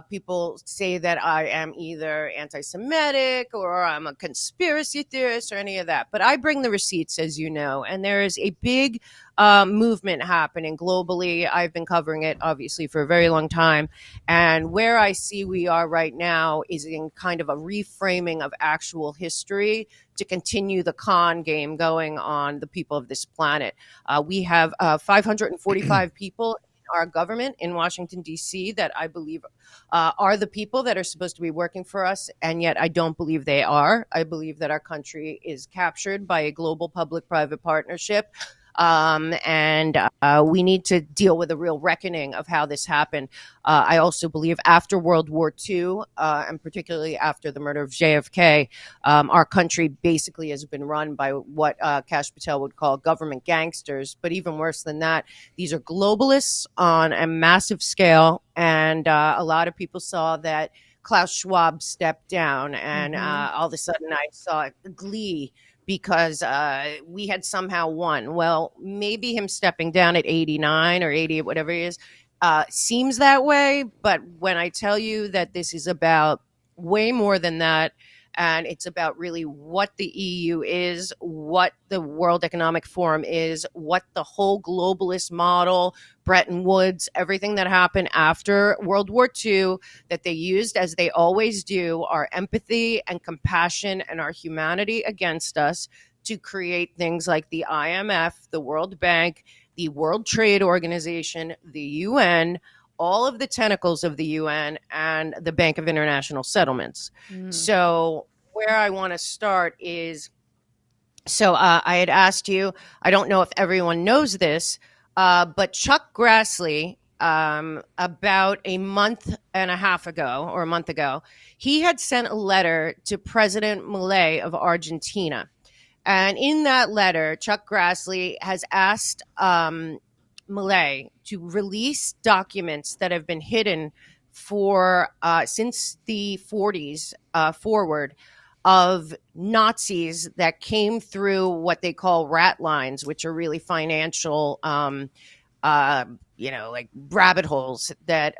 people say that I am either anti-Semitic or I'm a conspiracy theorist or any of that. But I bring the receipts, as you know, and there is a big movement happening globally. I've been covering it, obviously, for a very long time. And where I see we are right now is in kind of a reframing of actual history to continue the con game going on the people of this planet. We have 545 people our government in Washington, D.C., that I believe are the people that are supposed to be working for us, and yet I don't believe they are. I believe that our country is captured by a global public-private partnership. And we need to deal with a real reckoning of how this happened. I also believe after World War II, and particularly after the murder of JFK, our country basically has been run by what 𝗕𝗄𝗅 would call government gangsters. But even worse than that, these are globalists on a massive scale. And a lot of people saw that Klaus Schwab stepped down, and all of a sudden I saw glee because we had somehow won. Well, maybe him stepping down at 89 or 80, whatever he is, seems that way. But when I tell you that this is about way more than that, and it's about really what the EU is, what the World Economic Forum is, what the whole globalist model, Bretton Woods, everything that happened after World War II that they used, as they always do, our empathy and compassion and our humanity against us to create things like the IMF, the World Bank, the World Trade Organization, the UN, all of the tentacles of the UN, and the Bank of International Settlements. So where I want to start is, I had asked you, I don't know if everyone knows this, but Chuck Grassley, about a month and a half ago, or a month ago, he had sent a letter to President 𝗦𝗢𝗢𝗢𝗢𝗢 of Argentina. And in that letter, Chuck Grassley has asked 𝗦𝗢𝗢𝗢𝗢𝗢 to release documents that have been hidden for since the 40s forward, of Nazis that came through what they call rat lines, which are really financial, like rabbit holes that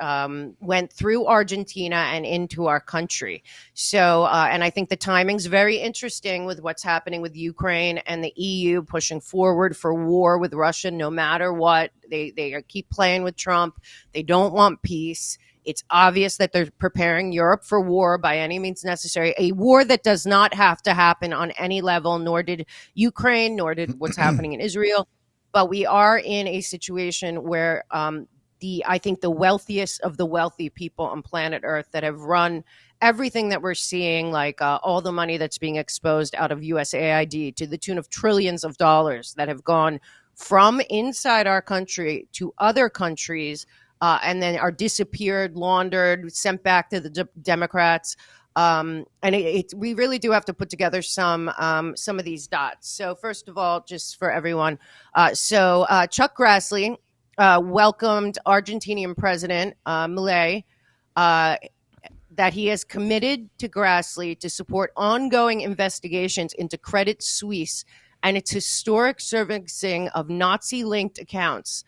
went through Argentina and into our country. So, and I think the timing's very interesting with what's happening with Ukraine and the EU pushing forward for war with Russia, no matter what. They keep playing with Trump. They don't want peace. It's obvious that they're preparing Europe for war by any means necessary, a war that does not have to happen on any level, nor did Ukraine, nor did what's happening in Israel. But we are in a situation where I think the wealthiest of the wealthy people on planet Earth that have run everything that we're seeing, like all the money that's being exposed out of USAID to the tune of trillions of dollars that have gone from inside our country to other countries, and then are disappeared, laundered, sent back to the Democrats. And we really do have to put together some of these dots. So first of all, just for everyone, Chuck Grassley welcomed Argentinian President 𝗦𝗢𝗢𝗢𝗢𝗢, that he has committed to Grassley to support ongoing investigations into Credit Suisse and its historic servicing of Nazi-linked accounts.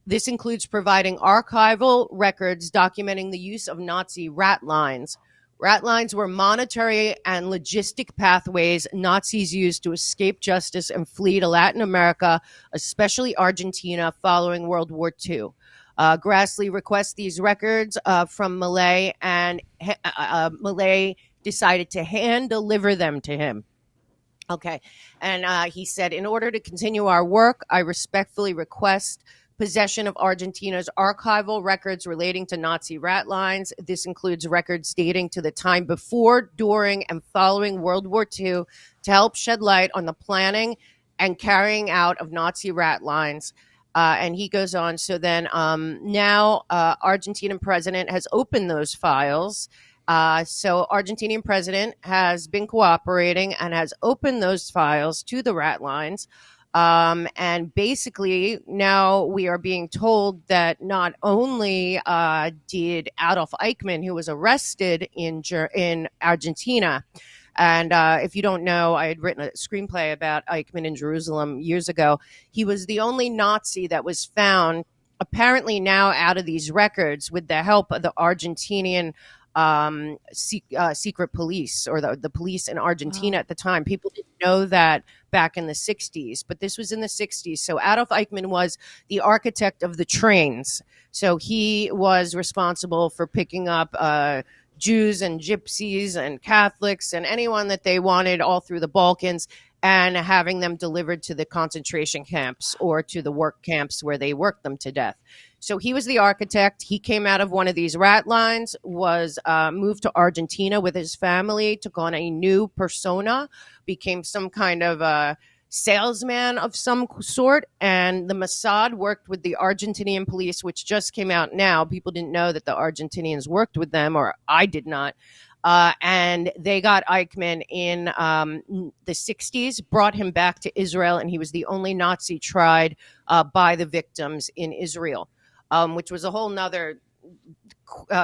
This includes providing archival records documenting the use of Nazi rat lines. Rat lines were monetary and logistic pathways Nazis used to escape justice and flee to Latin America, especially Argentina, following World War II. Grassley requests these records from 𝗦𝗢𝗢𝗢𝗢𝗢𝗢𝗢, and 𝗦𝗢𝗢𝗢𝗢𝗢𝗢𝗢 decided to hand deliver them to him. Okay. And he said, in order to continue our work, I respectfully request possession of Argentina's archival records relating to Nazi rat lines. This includes records dating to the time before, during, and following World War II to help shed light on the planning and carrying out of Nazi rat lines. And he goes on. So then now Argentinian president has opened those files. So Argentinian president has been cooperating and has opened those files to the rat lines. And basically now we are being told that not only did Adolf Eichmann, who was arrested in Argentina, and if you don't know, I had written a screenplay about Eichmann in Jerusalem years ago. He was the only Nazi that was found, apparently now out of these records, with the help of the Argentinian secret police, or the police in Argentina at the time. People didn't know that back in the 60s, but this was in the 60s. So Adolf Eichmann was the architect of the trains. So he was responsible for picking up Jews and gypsies and Catholics and anyone that they wanted all through the Balkans, and having them delivered to the concentration camps or to the work camps where they worked them to death. So he was the architect. He came out of one of these rat lines, was moved to Argentina with his family, took on a new persona, became some kind of a salesman of some sort. And the Mossad worked with the Argentinian police, which just came out now. People didn't know that the Argentinians worked with them, or I did not. And they got Eichmann in the 60s, brought him back to Israel, and he was the only Nazi tried by the victims in Israel, which was a whole nother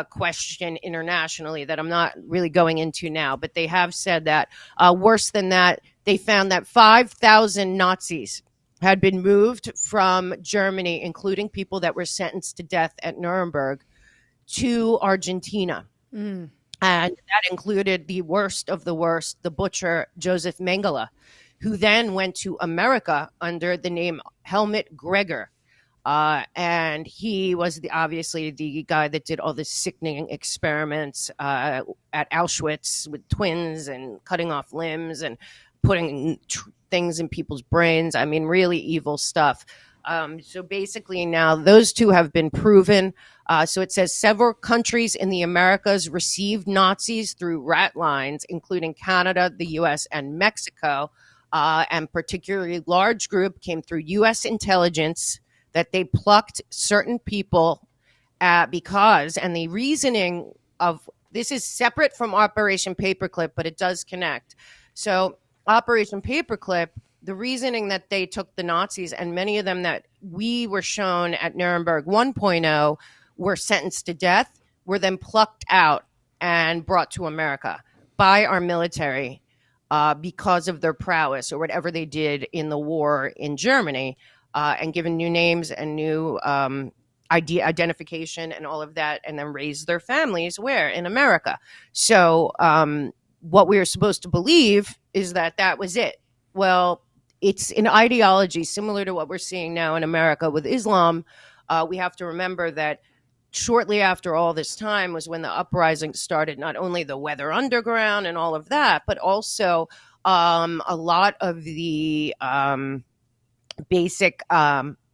question internationally that I'm not really going into now. But they have said that worse than that, they found that 5,000 Nazis had been moved from Germany, including people that were sentenced to death at Nuremberg, to Argentina. And that included the worst of the worst, the butcher, Joseph Mengele, who then went to America under the name 𝗕𝗏𝗏𝗏𝗏𝗏𝗏. And he was obviously the guy that did all the sickening experiments at Auschwitz with twins and cutting off limbs and putting things in people's brains. I mean, really evil stuff. So basically now those two have been proven. So it says several countries in the Americas received Nazis through rat lines, including Canada, the U.S., and Mexico. And particularly large group came through U.S. intelligence that they plucked certain people because, and the reasoning of this is separate from Operation Paperclip, but it does connect. So Operation Paperclip, the reasoning that they took the Nazis, and many of them that we were shown at Nuremberg 1.0 were sentenced to death, were then plucked out and brought to America by our military because of their prowess or whatever they did in the war in Germany, and given new names and new identification and all of that, and then raised their families where? In America. So what we are supposed to believe is that that was it. Well, it's an ideology similar to what we're seeing now in America with Islam. We have to remember that shortly after all this time was when the uprising started, not only the Weather Underground and all of that, but also a lot of the basic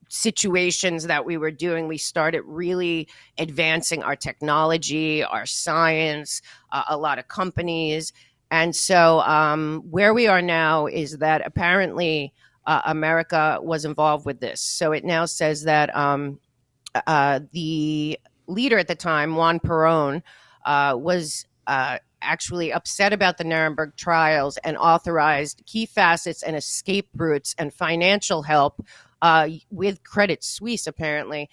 situations that we were doing. We started really advancing our technology, our science, a lot of companies. And so where we are now is that apparently America was involved with this. So it now says that the leader at the time, 𝗦𝗢𝗏𝗏𝗏𝗏, was actually upset about the Nuremberg trials and authorized key facets and escape routes and financial help with Credit Suisse, apparently,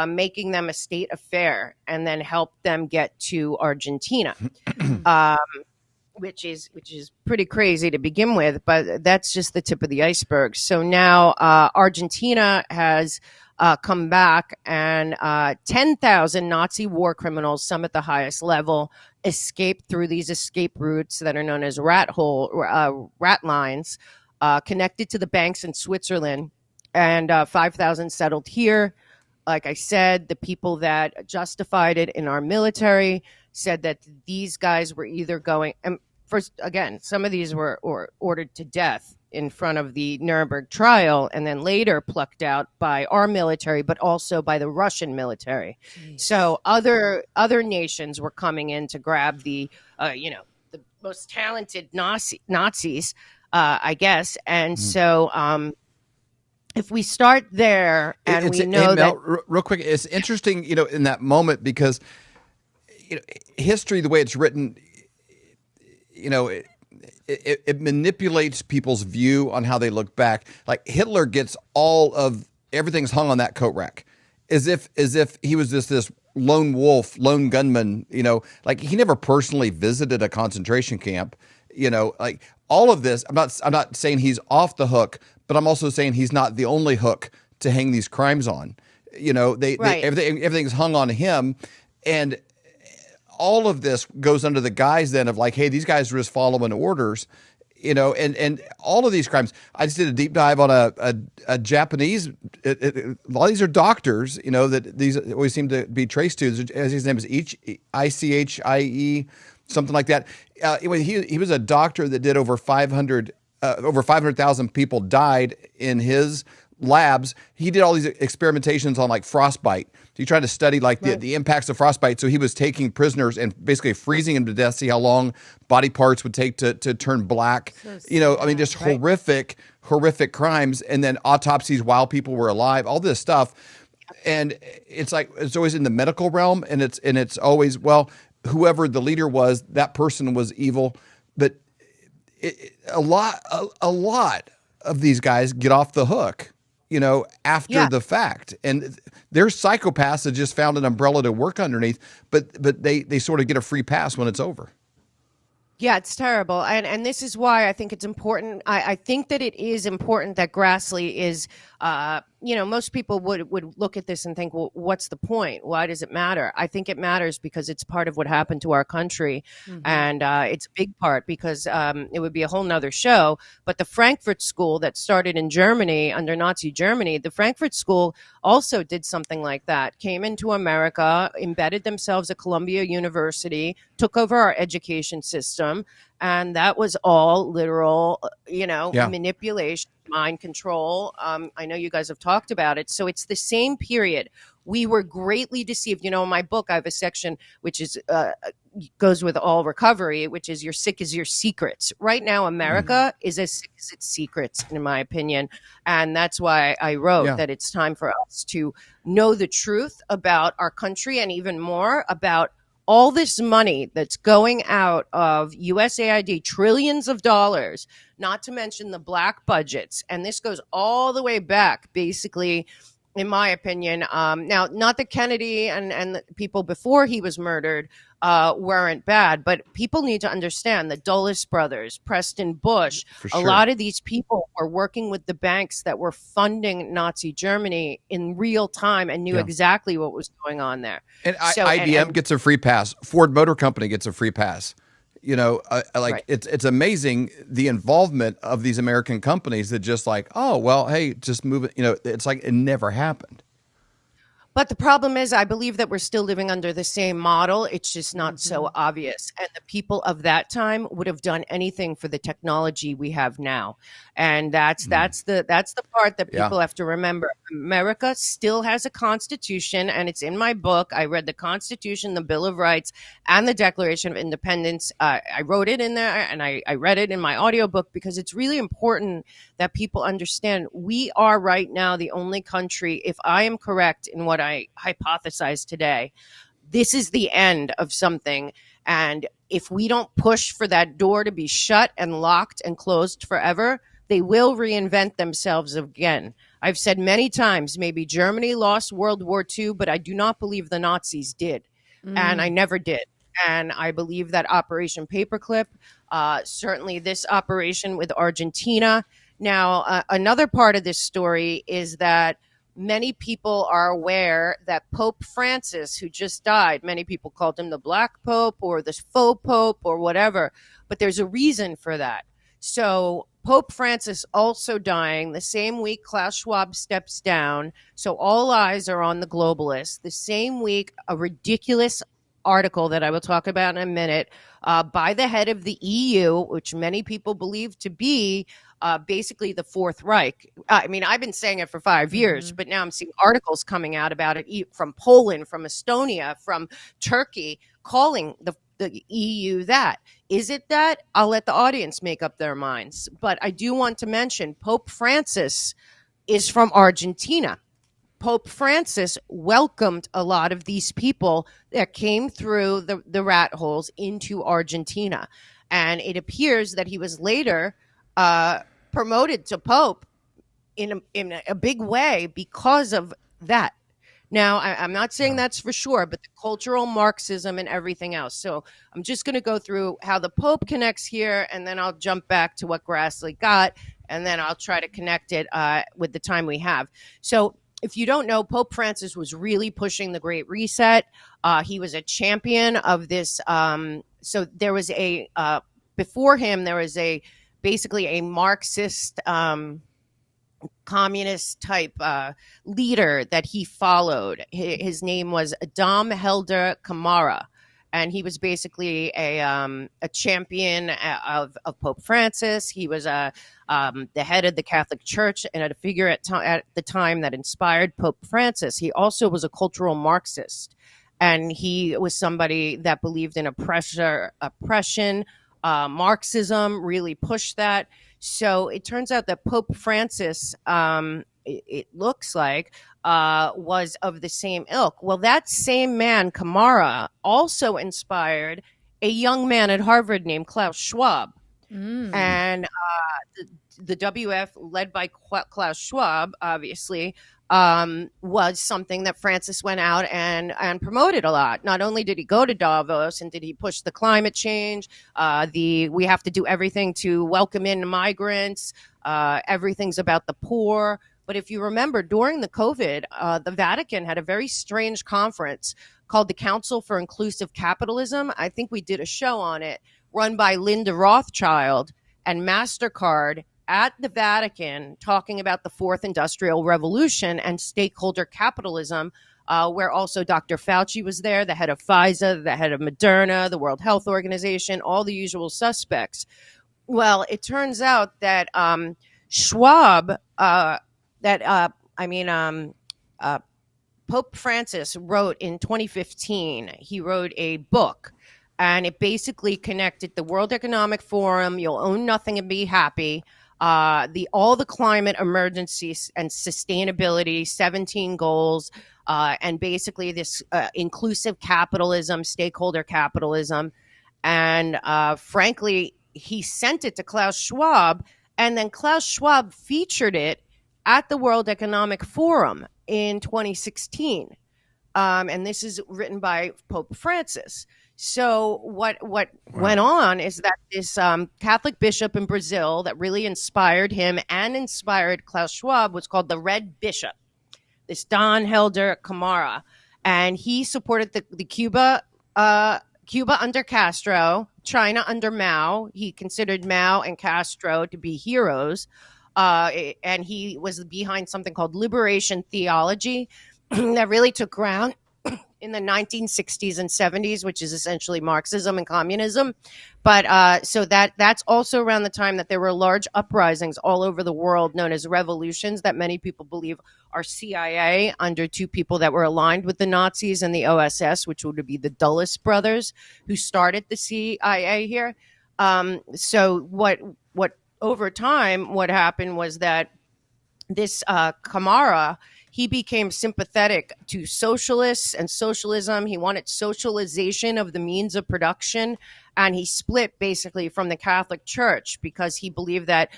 making them a state affair, and then helped them get to Argentina. Which is pretty crazy to begin with, but that's just the tip of the iceberg. So now Argentina has come back, and 10,000 Nazi war criminals, some at the highest level, escaped through these escape routes that are known as rat lines, connected to the banks in Switzerland, and 5,000 settled here. Like I said, the people that justified it in our military said that these guys were either going, and first, again, some of these were ordered to death in front of the Nuremberg trial, and then later plucked out by our military, but also by the Russian military. Jeez. So other nations were coming in to grab the most talented Nazis, I guess. And so if we start there, and we know that, real quick, it's interesting, in that moment, because history, the way it's written, it manipulates people's view on how they look back. Like Hitler gets everything's hung on that coat rack, as if he was just this lone wolf, lone gunman. Like he never personally visited a concentration camp. Like all of this. I'm not saying he's off the hook, but I'm also saying he's not the only hook to hang these crimes on. Everything's hung on him, and all of this goes under the guise then of like, hey, these guys are just following orders, and all of these crimes. I just did a deep dive on a Japanese. A lot of these are doctors, that these always seem to be traced to. His name is ICHIE, something like that. He was a doctor that did over 500,000 people died in his labs. He did all these experimentations on like frostbite. He tried to study like the impacts of frostbite. So he was taking prisoners and basically freezing them to death, see how long body parts would take to turn black. I mean, just horrific crimes, and then autopsies while people were alive, all this stuff. And it's like, it's always in the medical realm, and it's always, well, whoever the leader was, that person was evil. But a lot of these guys get off the hook, after the fact. And there's psychopaths that just found an umbrella to work underneath, but they sort of get a free pass when it's over. Yeah, it's terrible. And this is why I think it's important. I think that it is important that Grassley is, most people would look at this and think, well, what's the point? Why does it matter? I think it matters because it's part of what happened to our country. Mm-hmm. And it's a big part because it would be a whole nother show. But the Frankfurt School that started in Germany under Nazi Germany, the Frankfurt School also did something like that, came into America, embedded themselves at Columbia University, took over our education system. And that was all literal, manipulation, mind control. I know you guys have talked about it. So it's the same period. We were greatly deceived. In my book, I have a section which is goes with all recovery, which is you're sick as your secrets. Right now, America is as sick as its secrets, in my opinion. And that's why I wrote that it's time for us to know the truth about our country, and even more about all this money that's going out of USAID, trillions of dollars, not to mention the black budgets. And this goes all the way back, basically, in my opinion. Now, not that Kennedy and the people before he was murdered weren't bad, but people need to understand the Dulles brothers, Preston Bush, a lot of these people were working with the banks that were funding Nazi Germany in real time and knew exactly what was going on there. And IBM gets a free pass. Ford Motor Company gets a free pass. It's amazing the involvement of these American companies that just like, oh, well, hey, just move it. It's like it never happened. But the problem is, I believe that we're still living under the same model. It's just not so obvious. And the people of that time would have done anything for the technology we have now. And that's the part that people have to remember. America still has a constitution, and it's in my book. I read the Constitution, the Bill of Rights, and the Declaration of Independence. I wrote it in there, and I read it in my audiobook because it's really important that people understand we are right now the only country, if I am correct in what I hypothesize today, this is the end of something. And if we don't push for that door to be shut and locked and closed forever, they will reinvent themselves again. I've said many times, maybe Germany lost World War II, but I do not believe the Nazis did. And I never did. And I believe that Operation Paperclip, certainly this operation with Argentina. Now, another part of this story is that many people are aware that Pope Francis, who just died, many people called him the Black Pope or the Faux Pope or whatever, but there's a reason for that. So Pope Francis also dying the same week Klaus Schwab steps down. So all eyes are on the globalists. The same week, a ridiculous article that I will talk about in a minute by the head of the EU, which many people believe to be basically the Fourth Reich. I mean, I've been saying it for 5 years, but now I'm seeing articles coming out about it from Poland, from Estonia, from Turkey, calling the EU that. Is it that? I'll let the audience make up their minds. But I do want to mention Pope Francis is from Argentina. Pope Francis welcomed a lot of these people that came through the rat holes into Argentina. And it appears that he was later promoted to Pope in a big way because of that. Now, I'm not saying that's for sure, but the cultural Marxism and everything else. So I'm just going to go through how the Pope connects here, and then I'll jump back to what Grassley got, and then I'll try to connect it with the time we have. So if you don't know, Pope Francis was really pushing the Great Reset. He was a champion of this. So there was before him, there was basically a Marxist communist type leader that he followed. His name was 𝗕𝗘𝗢𝗙𝗢𝗙𝗢, and he was basically a champion of Pope Francis. He was the head of the Catholic Church and a figure at the time that inspired Pope Francis. He also was a cultural Marxist, and he was somebody that believed in oppression. Marxism really pushed that. So it turns out that Pope Francis, it looks like, was of the same ilk. Well, that same man, 𝗕𝗓𝗏, also inspired a young man at Harvard named Klaus Schwab. And the WF, led by Klaus Schwab, obviously, was something that Francis went out and promoted a lot. Not only did he go to Davos and did he push the climate change, we have to do everything to welcome in migrants, everything's about the poor. But if you remember, during the COVID, the Vatican had a very strange conference called the Council for Inclusive Capitalism. I think we did a show on it, run by Linda Rothschild and MasterCard at the Vatican, talking about the fourth industrial revolution and stakeholder capitalism, where also Dr. Fauci was there, the head of Pfizer, the head of Moderna, the World Health Organization, all the usual suspects. Well, it turns out that Schwab, Pope Francis wrote in 2015, he wrote a book, and it basically connected the World Economic Forum, You'll Own Nothing and Be Happy, all the climate emergencies and sustainability, 17 goals, and basically this inclusive capitalism, stakeholder capitalism. And frankly, he sent it to Klaus Schwab, and then Klaus Schwab featured it at the World Economic Forum in 2016. And this is written by Pope Francis. So what went on is that this Catholic bishop in Brazil that really inspired him and inspired Klaus Schwab was called the Red Bishop, this 𝗕𝗘𝗦𝗧. And he supported the Cuba under Castro, China under Mao. He considered Mao and Castro to be heroes. And he was behind something called liberation theology that really took ground in the 1960s and 70s, which is essentially Marxism and communism. But so that's also around the time that there were large uprisings all over the world known as revolutions that many people believe are CIA under two people that were aligned with the Nazis and the OSS, which would be the Dulles brothers who started the CIA here. So what over time, what happened was that this 𝗕𝗓𝗏, he became sympathetic to socialists and socialism. He wanted socialization of the means of production, and he split basically from the Catholic Church because he believed that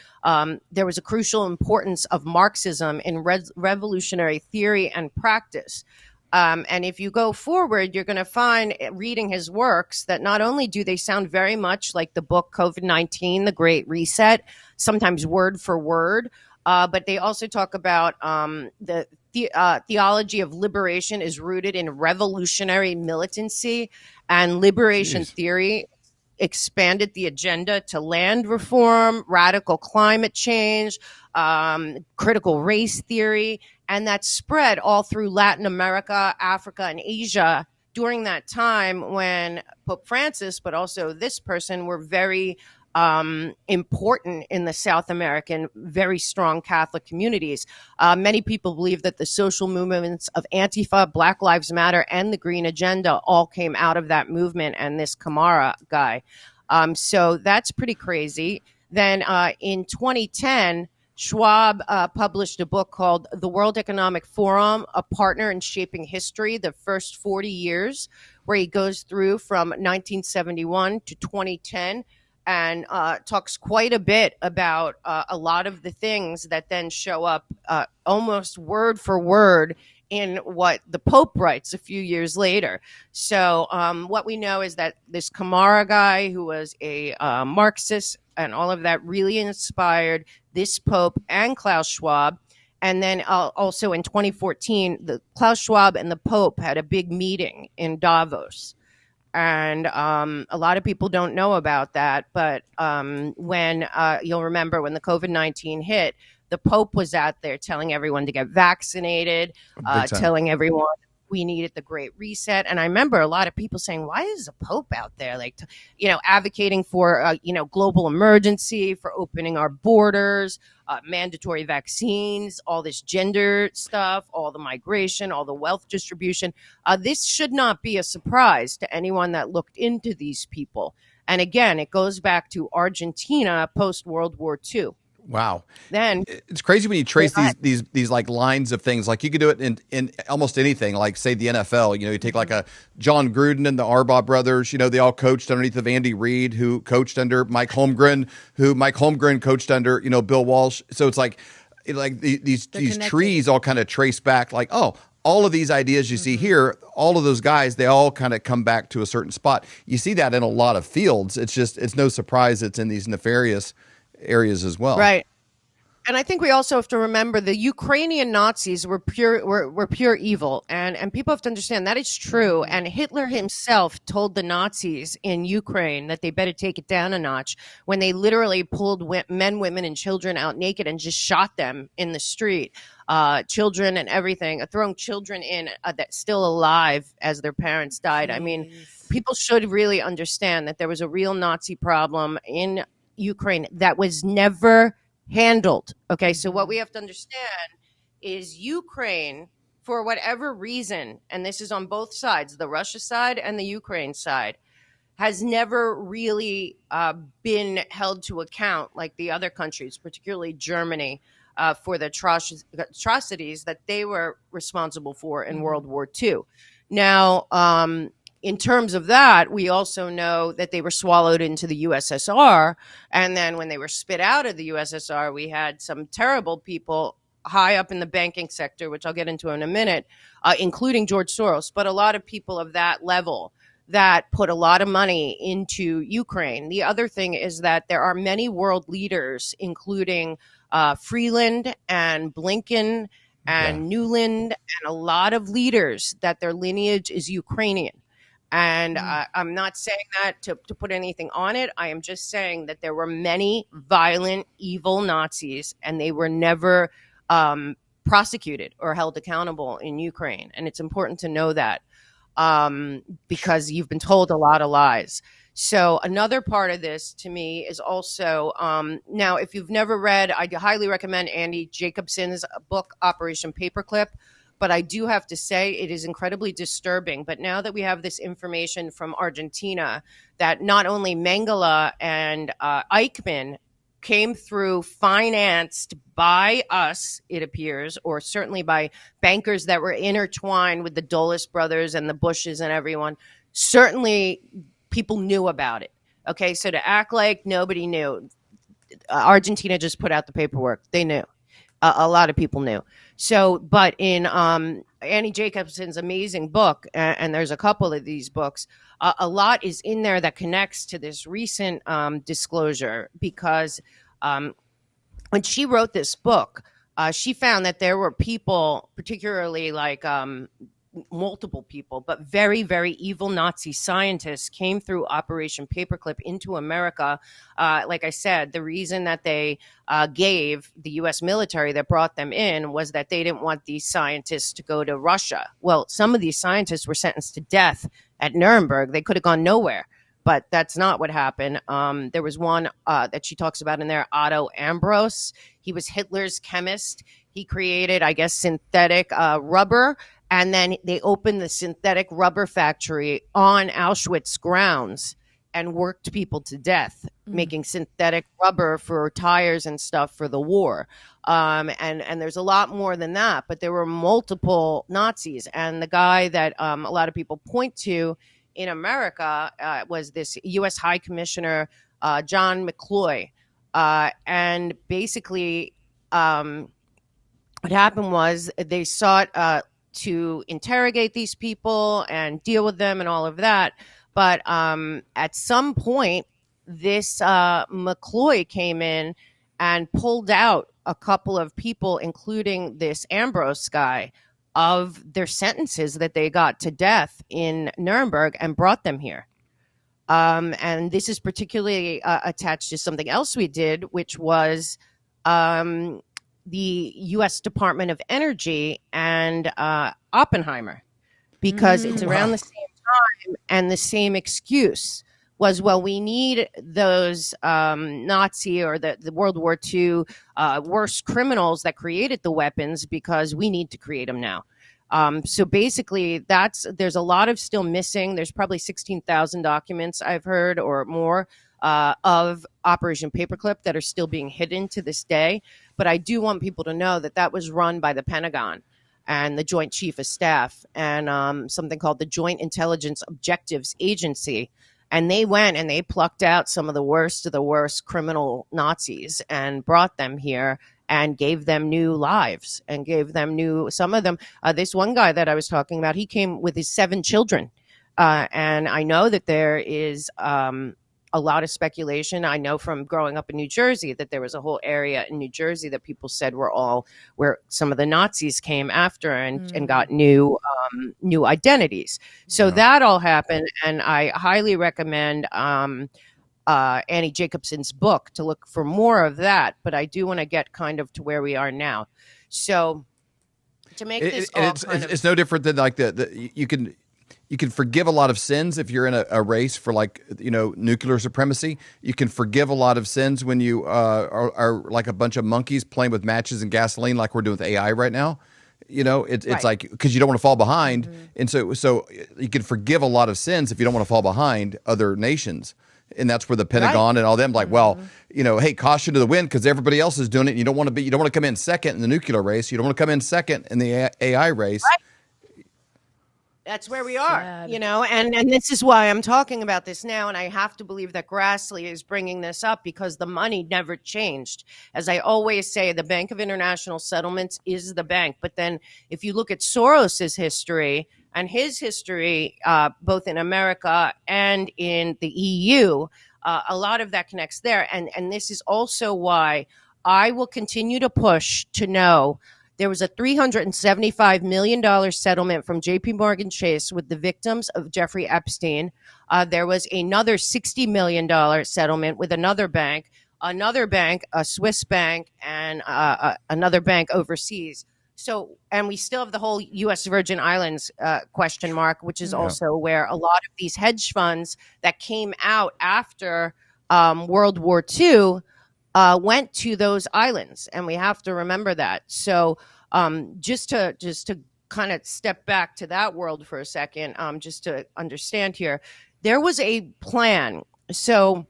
there was a crucial importance of Marxism in revolutionary theory and practice. And if you go forward, you're going to find, reading his works, that not only do they sound very much like the book COVID-19, The Great Reset, sometimes word for word, but they also talk about the theology of liberation is rooted in revolutionary militancy, and liberation theory expanded the agenda to land reform, radical climate change, critical race theory, and that spread all through Latin America, Africa, and Asia during that time when Pope Francis, but also this person, were very important in the South American, very strong Catholic communities. Many people believe that the social movements of Antifa, Black Lives Matter, and the Green Agenda all came out of that movement and this 𝗕𝗓𝗏 guy. So that's pretty crazy. Then in 2010, Schwab published a book called The World Economic Forum, A Partner in Shaping History, the first 40 years, where he goes through from 1971 to 2010 and talks quite a bit about a lot of the things that then show up almost word for word in what the Pope writes a few years later. So what we know is that this 𝗕𝗓𝗏 guy, who was a Marxist and all of that, really inspired this Pope and Klaus Schwab. And then also in 2014, the Klaus Schwab and the Pope had a big meeting in Davos. And a lot of people don't know about that. But when you'll remember when the COVID-19 hit, the Pope was out there telling everyone to get vaccinated, telling everyone We needed the Great Reset. And I remember a lot of people saying, why is the Pope out there, like, advocating for, global emergency, for opening our borders, mandatory vaccines, all this gender stuff, all the migration, all the wealth distribution. This should not be a surprise to anyone that looked into these people. And again, it goes back to Argentina post World War II. Wow. Then it's crazy when you trace these like lines of things. Like you could do it in almost anything, like say the NFL, you take like a John Gruden and the Harbaugh brothers, they all coached underneath of Andy Reid, who coached under Mike Holmgren, coached under, Bill Walsh. So it's like these trees all kind of trace back, like, oh, all of these ideas you see here, all of those guys, they all kind of come back to a certain spot. You see that in a lot of fields. It's no surprise it's in these nefarious areas as well. Right. And I think we also have to remember the Ukrainian Nazis were pure evil. And people have to understand that is true. And Hitler himself told the Nazis in Ukraine that they better take it down a notch when they literally pulled men, women, and children out naked and just shot them in the street. Children and everything, throwing children in that still alive as their parents died. I mean, people should really understand that there was a real Nazi problem in Ukraine that was never handled. Okay, so what we have to understand is Ukraine, for whatever reason, and this is on both sides, the Russia side and the Ukraine side, has never really been held to account like the other countries, particularly Germany, for the atrocities that they were responsible for in World War II. Now, in terms of that, we also know that they were swallowed into the USSR. And then when they were spit out of the USSR, we had some terrible people high up in the banking sector, which I'll get into in a minute, including George Soros, but a lot of people of that level that put a lot of money into Ukraine. The other thing is that there are many world leaders, including Freeland and Blinken and Newland, and a lot of leaders that their lineage is Ukrainian. And I'm not saying that to put anything on it. I am just saying that there were many violent, evil Nazis, and they were never prosecuted or held accountable in Ukraine. And it's important to know that because you've been told a lot of lies. So another part of this to me is also, now, if you've never read, I highly recommend Andy Jacobson's book, Operation Paperclip. But I do have to say it is incredibly disturbing. But now that we have this information from Argentina, that not only Mengele and Eichmann came through financed by us, it appears, or certainly by bankers that were intertwined with the Dulles brothers and the Bushes and everyone, certainly people knew about it. Okay, so to act like nobody knew, Argentina just put out the paperwork. They knew. A lot of people knew. So, but in Annie Jacobson's amazing book, and there's a couple of these books, a lot is in there that connects to this recent disclosure, because when she wrote this book, she found that there were people, particularly like multiple people, but very, very evil Nazi scientists came through Operation Paperclip into America. Like I said, the reason that they gave the U.S. military that brought them in was that they didn't want these scientists to go to Russia. Well, some of these scientists were sentenced to death at Nuremberg. They could have gone nowhere, but that's not what happened. There was one that she talks about in there, Otto Ambros. He was Hitler's chemist. He created, I guess, synthetic rubber. And then they opened the synthetic rubber factory on Auschwitz grounds and worked people to death, making synthetic rubber for tires and stuff for the war. And there's a lot more than that, but there were multiple Nazis. And the guy that a lot of people point to in America was this U.S. High Commissioner, John McCloy. And basically what happened was they sought to interrogate these people and deal with them and all of that. But at some point, this McCloy came in and pulled out a couple of people, including this Ambrose guy, of their sentences that they got to death in Nuremberg and brought them here. And this is particularly attached to something else we did, which was the U.S. Department of Energy and Oppenheimer. because it's around the same time, and the same excuse was, well, we need those Nazi or the World War II worst criminals that created the weapons because we need to create them now. So basically, there's a lot of still missing. There's probably 16,000 documents I've heard or more of Operation Paperclip that are still being hidden to this day. But I do want people to know that was run by the Pentagon and the Joint Chief of Staff and something called the Joint Intelligence Objectives Agency. And they went and they plucked out some of the worst criminal Nazis and brought them here and gave them new lives and gave them some of them. This one guy that I was talking about, he came with his 7 children. And I know that there is a lot of speculation. I know from growing up in New Jersey that there was a whole area in New Jersey that people said where some of the Nazis came after and got new identities. So that all happened, and I highly recommend Annie Jacobson's book to look for more of that. But I do want to get kind of to where we are now. So to make this it's no different than like you can forgive a lot of sins if you're in a race for nuclear supremacy. You can forgive a lot of sins when you are like a bunch of monkeys playing with matches and gasoline like we're doing with AI right now. It's like, because you don't want to fall behind. And so you can forgive a lot of sins if you don't want to fall behind other nations. And that's where the Pentagon and all them hey, caution to the wind because everybody else is doing it. And you don't want to come in second in the nuclear race. You don't want to come in second in the AI race. Right. That's where we are, and this is why I'm talking about this now. And I have to believe that Grassley is bringing this up because the money never changed. As I always say, the Bank of International Settlements is the bank. But then if you look at Soros's history and his history, both in America and in the EU, a lot of that connects there. And this is also why I will continue to push to know. There was a $375 million settlement from J.P. Morgan Chase with the victims of Jeffrey Epstein. There was another $60 million settlement with another bank, a Swiss bank, and another bank overseas. So, and we still have the whole U.S. Virgin Islands question mark, which is also where a lot of these hedge funds that came out after World War II went to those islands, and we have to remember that. So just to kind of step back to that world for a second, just to understand here, there was a plan. So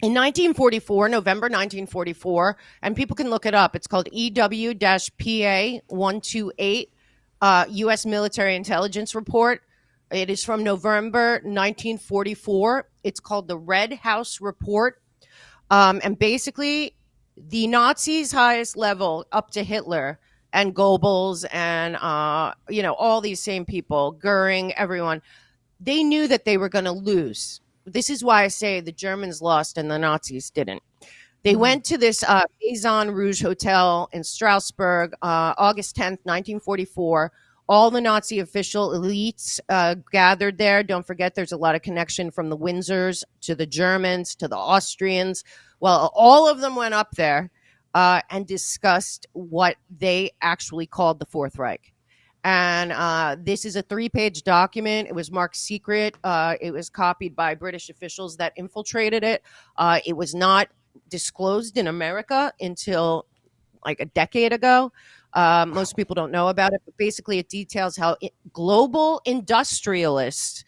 in 1944, November 1944, and people can look it up, it's called 𝗕𝗢𝗢𝗢𝗢 U.S. Military Intelligence Report. It is from November 1944. It's called the Red House Report. And basically, the Nazis' highest level up to Hitler and Goebbels and, all these same people, Goering, everyone, they knew that they were going to lose. This is why I say the Germans lost and the Nazis didn't. They went to this Maison Rouge Hotel in Strasbourg, August 10th, 1944. All the Nazi official elites gathered there. Don't forget, there's a lot of connection from the Windsors to the Germans to the Austrians. Well, all of them went up there and discussed what they actually called the Fourth Reich. And this is a 3-page document. It was marked secret. It was copied by British officials that infiltrated it. It was not disclosed in America until like a decade ago. Most people don't know about it, but basically it details how global industrialists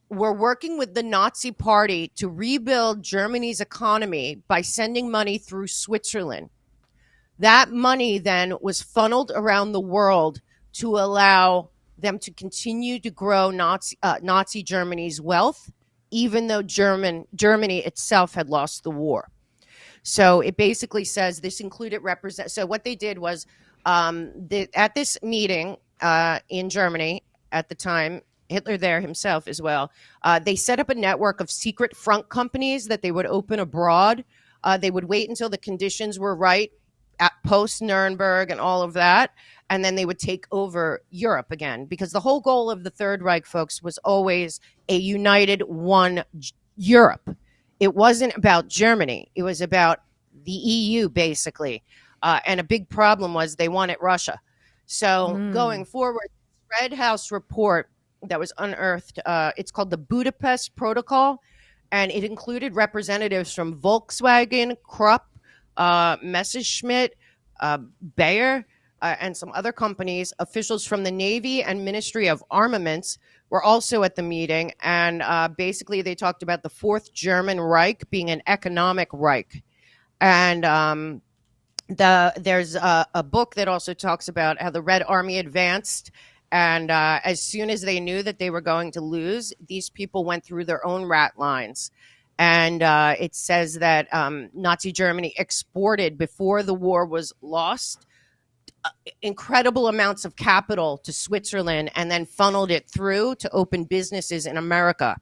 were working with the Nazi Party to rebuild Germany's economy by sending money through Switzerland. That money then was funneled around the world to allow them to continue to grow Nazi Germany's wealth, even though Germany itself had lost the war. So it basically says this included So what they did was at this meeting in Germany at the time, Hitler there himself as well, they set up a network of secret front companies that they would open abroad. They would wait until the conditions were right at post-Nuremberg and all of that, and then they would take over Europe again, because the whole goal of the Third Reich, folks, was always a united one Europe. It wasn't about Germany. It was about the EU, basically. And a big problem was they wanted Russia. So going forward, Red House report that was unearthed. It's called the Budapest Protocol, and it included representatives from Volkswagen, Krupp, Messerschmitt, Bayer, and some other companies. Officials from the Navy and Ministry of Armaments were also at the meeting, and basically they talked about the Fourth German Reich being an economic Reich. And there's a book that also talks about how the Red Army advanced, and as soon as they knew that they were going to lose, these people went through their own rat lines. And it says that Nazi Germany exported, before the war was lost, incredible amounts of capital to Switzerland and then funneled it through to open businesses in America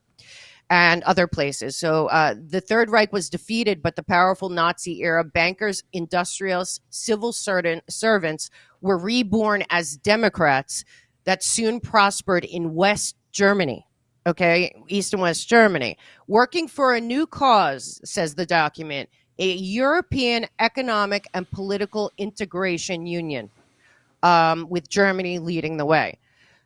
and other places. So the Third Reich was defeated, but the powerful Nazi-era bankers, industrialists, civil servants were reborn as Democrats that soon prospered in West Germany. Okay, East and West Germany, working for a new cause, says the document, a European economic and political integration union, with Germany leading the way.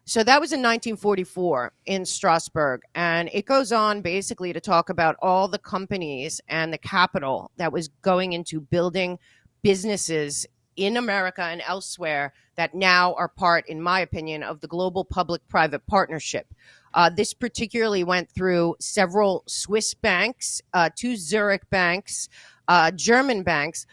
So that was in 1944 in Strasbourg. And it goes on basically to talk about all the companies and the capital that was going into building businesses in America and elsewhere that now are part, in my opinion, of the global public-private partnership. This particularly went through several Swiss banks, 2 Zurich banks, German banks,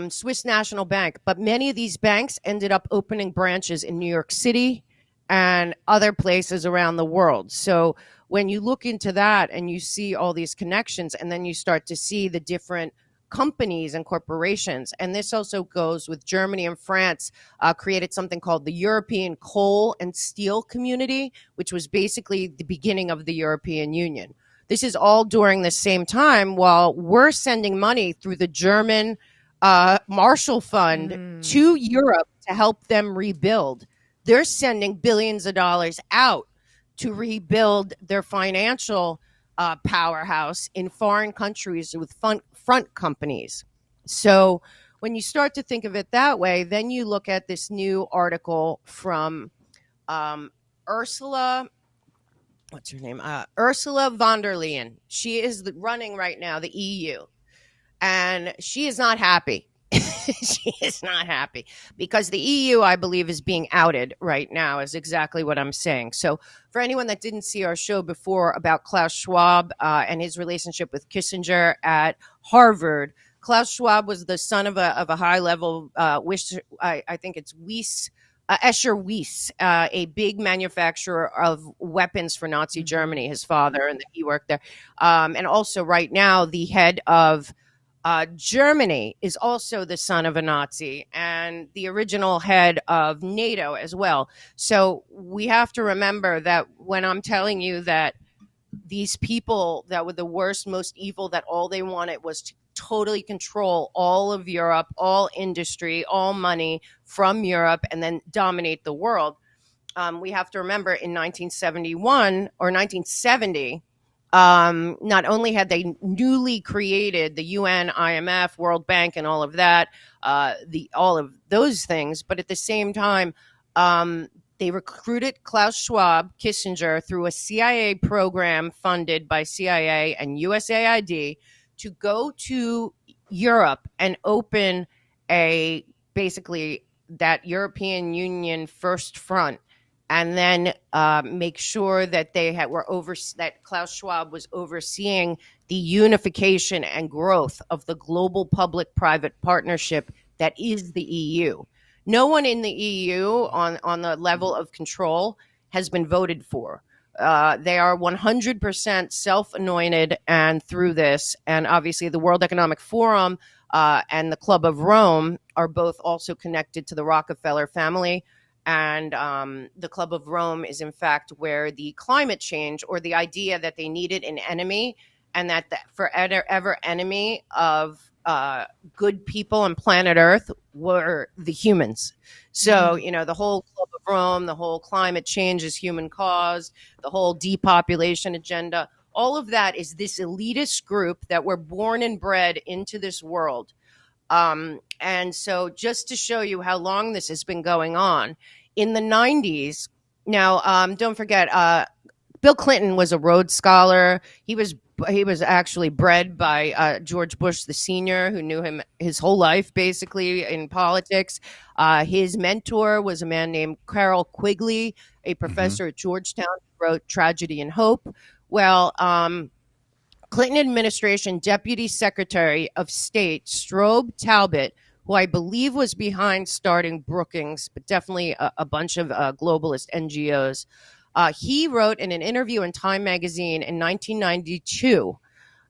Swiss National Bank. But many of these banks ended up opening branches in New York City and other places around the world. So when you look into that and you see all these connections, and then you start to see the different companies and corporations, and this also goes with Germany and France, created something called the European Coal and Steel Community, which was basically the beginning of the European Union. This is all during the same time while we're sending money through the German Marshall Fund to Europe to help them rebuild. They're sending billions of dollars out to rebuild their financial powerhouse in foreign countries with front companies. So when you start to think of it that way, then you look at this new article from Ursula, what's her name? Ursula von der Leyen. She is running right now the EU, and she is not happy. She is not happy because the EU, I believe, is being outed right now, is exactly what I'm saying. So for anyone that didn't see our show before about Klaus Schwab and his relationship with Kissinger at Harvard, Klaus Schwab was the son of a high-level, I think it's 𝗬𝗓𝗡𝗬𝗓, a big manufacturer of weapons for Nazi Germany, his father, and he worked there. And also right now, the head of Germany is also the son of a Nazi and the original head of NATO as well. So we have to remember that when I'm telling you that these people that were the worst, most evil, that all they wanted was to totally control all of Europe, all industry, all money from Europe, and then dominate the world. We have to remember in 1971 or 1970, not only had they newly created the UN, IMF, World Bank, and all of that, all of those things, but at the same time, they recruited Klaus Schwab, Kissinger, through a CIA program funded by CIA and USAID to go to Europe and open basically that European Union first front, and then make sure that that Klaus Schwab was overseeing the unification and growth of the global public-private partnership that is the EU. No one in the EU on the level of control has been voted for. They are 100% self-anointed, and through this, and obviously the World Economic Forum and the Club of Rome are both also connected to the Rockefeller family. And the Club of Rome is, in fact, where the climate change, or the idea that they needed an enemy, and that the forever enemy of good people on planet Earth were the humans. So, the whole Club of Rome, the whole climate change is human caused, the whole depopulation agenda, all of that is this elitist group that were born and bred into this world. And so just to show you how long this has been going on, in the 90s, Now, don't forget, Bill Clinton was a Rhodes Scholar. He was actually bred by George Bush the Senior, who knew him his whole life, basically, in politics. His mentor was a man named Carroll Quigley, a professor at Georgetown, who wrote Tragedy and Hope. Well, Clinton administration Deputy Secretary of State 𝗧𝗢𝗓𝗢𝗔𝗬𝗓, who I believe was behind starting Brookings, but definitely a bunch of globalist NGOs. He wrote in an interview in Time magazine in 1992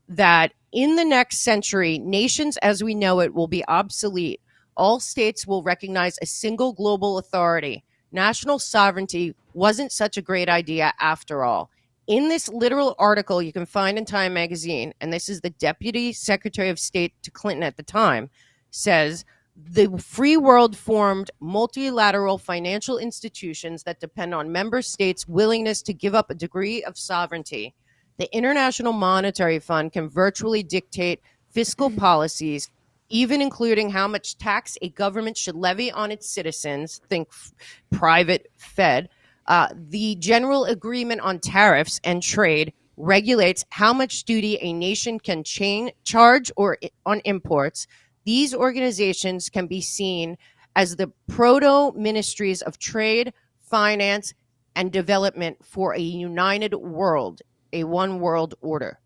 that in the next century, nations as we know it will be obsolete. All states will recognize a single global authority. National sovereignty wasn't such a great idea after all. In this literal article you can find in Time magazine, and this is the Deputy Secretary of State to Clinton at the time, says, the free world formed multilateral financial institutions that depend on member states' willingness to give up a degree of sovereignty. The International Monetary Fund can virtually dictate fiscal policies, even including how much tax a government should levy on its citizens, think private Fed. The General Agreement on Tariffs and Trade regulates how much duty a nation can charge or on imports. These organizations can be seen as the proto-ministries of trade, finance, and development for a united world, a one world order.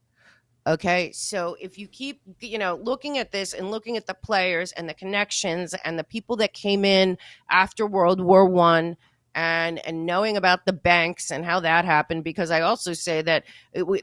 Okay, so if you keep, looking at this and looking at the players and the connections and the people that came in after World War I, and knowing about the banks and how that happened, because I also say that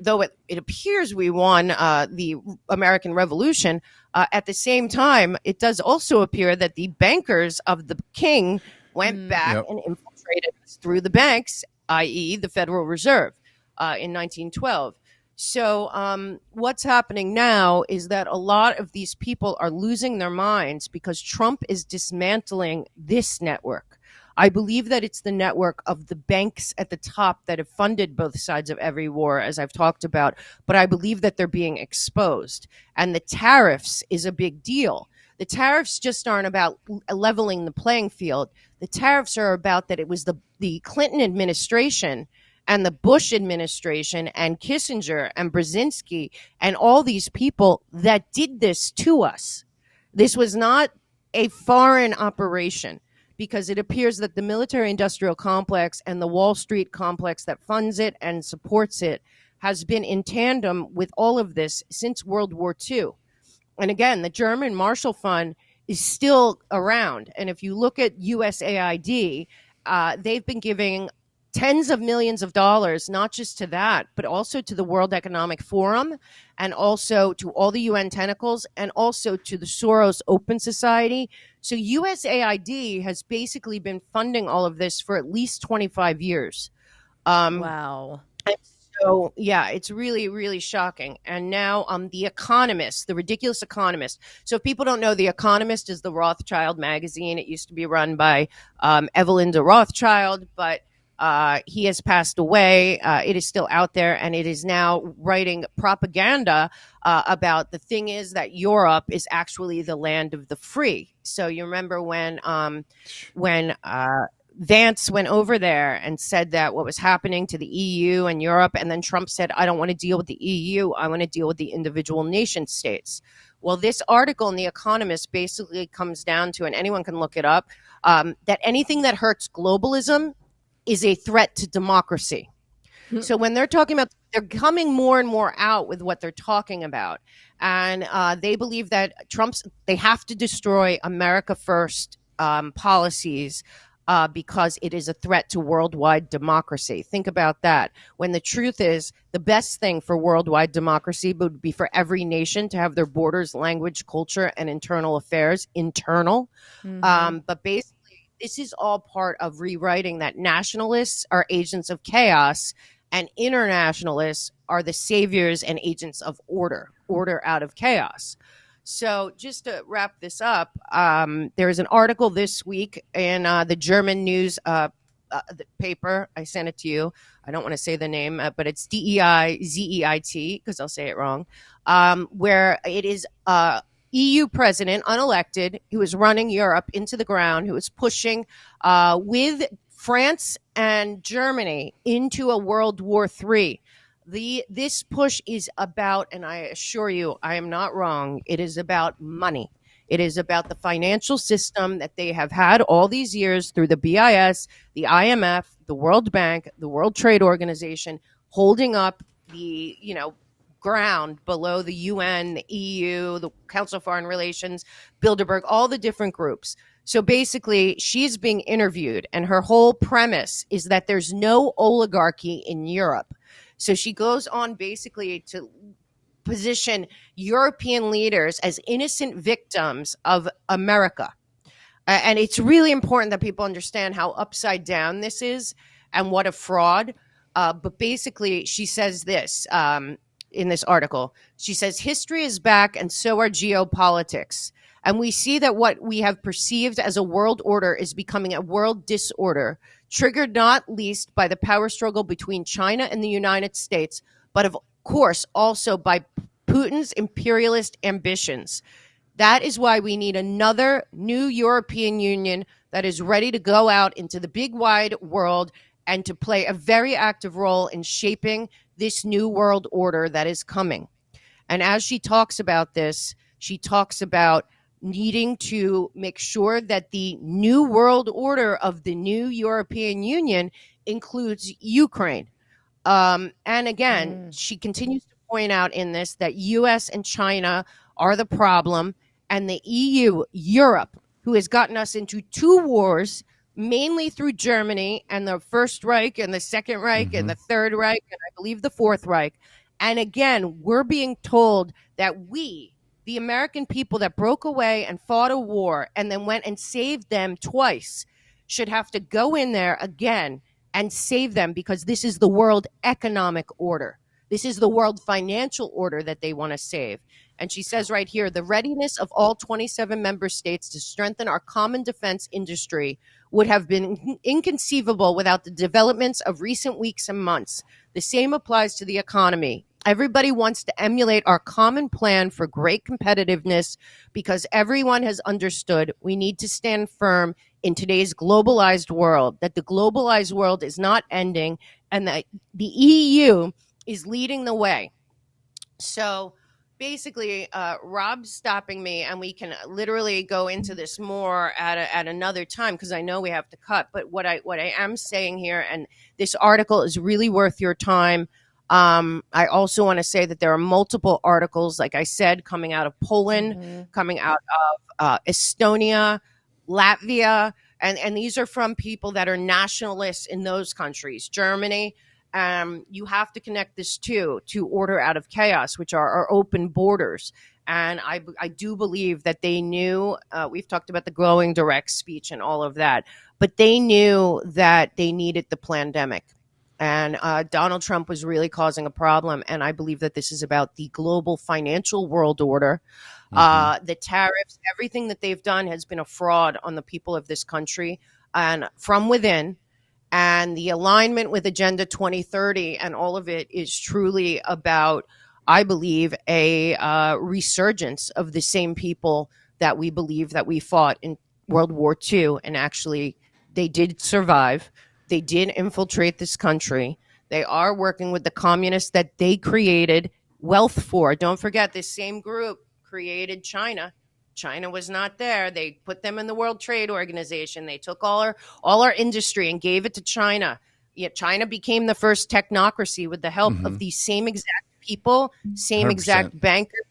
though it appears we won the American Revolution, at the same time, it does also appear that the bankers of the king went back and infiltrated us through the banks, i.e. the Federal Reserve, in 1912. So what's happening now is that a lot of these people are losing their minds because Trump is dismantling this network. I believe that it's the network of the banks at the top that have funded both sides of every war, as I've talked about, but I believe that they're being exposed. And the tariffs is a big deal. The tariffs just aren't about leveling the playing field. The tariffs are about that it was the Clinton administration and the Bush administration and Kissinger and Brzezinski and all these people that did this to us. This was not a foreign operation, because it appears that the military-industrial complex and the Wall Street complex that funds it and supports it has been in tandem with all of this since World War II. And again, the German Marshall Fund is still around. And if you look at USAID, they've been giving tens of millions of dollars, not just to that, but also to the World Economic Forum, and also to all the UN tentacles, and also to the Soros Open Society. So USAID has basically been funding all of this for at least 25 years. Wow. So, yeah, it's really, really shocking. And now The Economist, the ridiculous Economist. So if people don't know, The Economist is the Rothschild magazine. It used to be run by Evelyn de Rothschild, but he has passed away. It is still out there, and it is now writing propaganda about the thing is that Europe is actually the land of the free. So you remember when Vance went over there and said that what was happening to the EU and Europe, and then Trump said, I don't want to deal with the EU, I want to deal with the individual nation states. Well, this article in The Economist basically comes down to, and anyone can look it up, that anything that hurts globalism is a threat to democracy. So when they're talking about, they're coming more and more out with what they're talking about. And they believe that they have to destroy America First policies because it is a threat to worldwide democracy. Think about that. When the truth is, the best thing for worldwide democracy would be for every nation to have their borders, language, culture, and internal affairs internal. But basically, this is all part of rewriting that nationalists are agents of chaos and internationalists are the saviors and agents of order out of chaos. So just to wrap this up, there is an article this week in the German news the paper. I sent it to you. I don't want to say the name, but it's 𝗕𝗢𝗓𝗢𝗢𝗢𝗢 because I'll say it wrong, where it is EU president, unelected, who is running Europe into the ground, who is pushing with France and Germany into a World War III. This push is about, and I assure you, I am not wrong, it is about money. It is about the financial system that they have had all these years through the BIS, the IMF, the World Bank, the World Trade Organization, holding up the, ground below the UN, the EU, the Council of Foreign Relations, Bilderberg, all the different groups. So basically, she's being interviewed, and her whole premise is that there's no oligarchy in Europe. So she goes on basically to position European leaders as innocent victims of America. And it's really important that people understand how upside down this is and what a fraud. But basically, she says this in this article. She says, history is back and so are geopolitics. And we see that what we have perceived as a world order is becoming a world disorder, triggered not least by the power struggle between China and the United States, but of course also by Putin's imperialist ambitions. That is why we need another new European Union that is ready to go out into the big wide world and to play a very active role in shaping this new world order that is coming. And as she talks about this, she talks about needing to make sure that the new world order of the new European Union includes Ukraine. And again, she continues to point out in this that U.S. and China are the problem, and the EU, Europe, who has gotten us into two wars, mainly through Germany and the First Reich and the Second Reich and the Third Reich, and I believe the Fourth Reich. And again, we're being told that we, the American people that broke away and fought a war and then went and saved them twice, should have to go in there again and save them, because this is the world economic order. This is the world financial order that they want to save. And she says right here, the readiness of all 27 member states to strengthen our common defense industry would have been inconceivable without the developments of recent weeks and months. The same applies to the economy. Everybody wants to emulate our common plan for great competitiveness because everyone has understood we need to stand firm in today's globalized world, that the globalized world is not ending, and that the EU is leading the way. So basically, Rob's stopping me, and we can literally go into this more at another time because I know we have to cut. But what I am saying here, and this article is really worth your time. I also want to say that there are multiple articles, like I said, coming out of Poland, coming out of Estonia, Latvia, and these are from people that are nationalists in those countries, Germany. You have to connect this to order out of chaos, which are our open borders. And I do believe that they knew, we've talked about the glowing direct speech and all of that, but they knew that they needed the pandemic. And Donald Trump was really causing a problem. And I believe that this is about the global financial world order. The tariffs, everything that they've done has been a fraud on the people of this country and from within. And the alignment with Agenda 2030 and all of it is truly about, I believe, a resurgence of the same people that we believe that we fought in World War II. And actually, they did survive. They did infiltrate this country. They are working with the communists that they created wealth for. Don't forget, this same group created China. China was not there. They put them in the World Trade Organization. They took all our industry and gave it to China. Yet China became the first technocracy with the help of these same exact people, same 100%. exact bankers,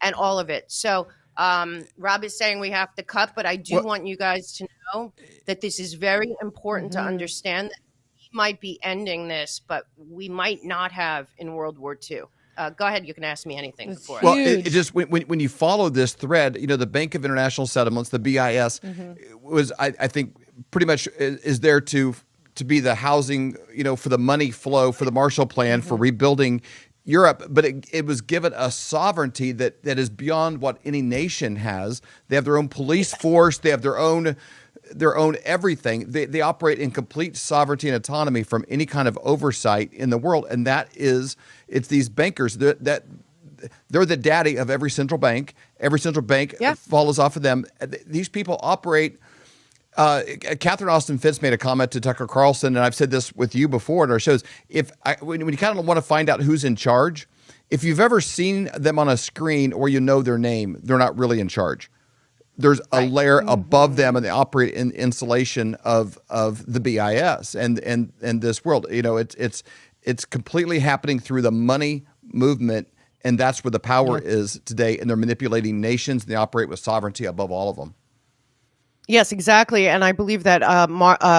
and all of it. So Rob is saying we have to cut, but I do want you guys to know that this is very important to understand that we might be ending this, but we might not have in World War II. Go ahead. You can ask me anything before. Well, it just when you follow this thread, the Bank of International Settlements, the BIS, was I think pretty much is there to be the housing, for the money flow for the Marshall Plan for rebuilding Europe, but it was given a sovereignty that is beyond what any nation has. They have their own police force. They have their own everything. They operate in complete sovereignty and autonomy from any kind of oversight in the world, and it's these bankers that they're the daddy of every central bank. Every central bank follows off of them. These people operate Catherine Austin Fitz made a comment to Tucker Carlson, and I've said this with you before in our shows. When you kind of want to find out who's in charge, if you've ever seen them on a screen or you know their name, they're not really in charge. There's a layer above them, and they operate in insulation of the BIS and this world. You know, it's completely happening through the money movement, and that's where the power is today. And they're manipulating nations, and they operate with sovereignty above all of them. Yes, exactly. And I believe that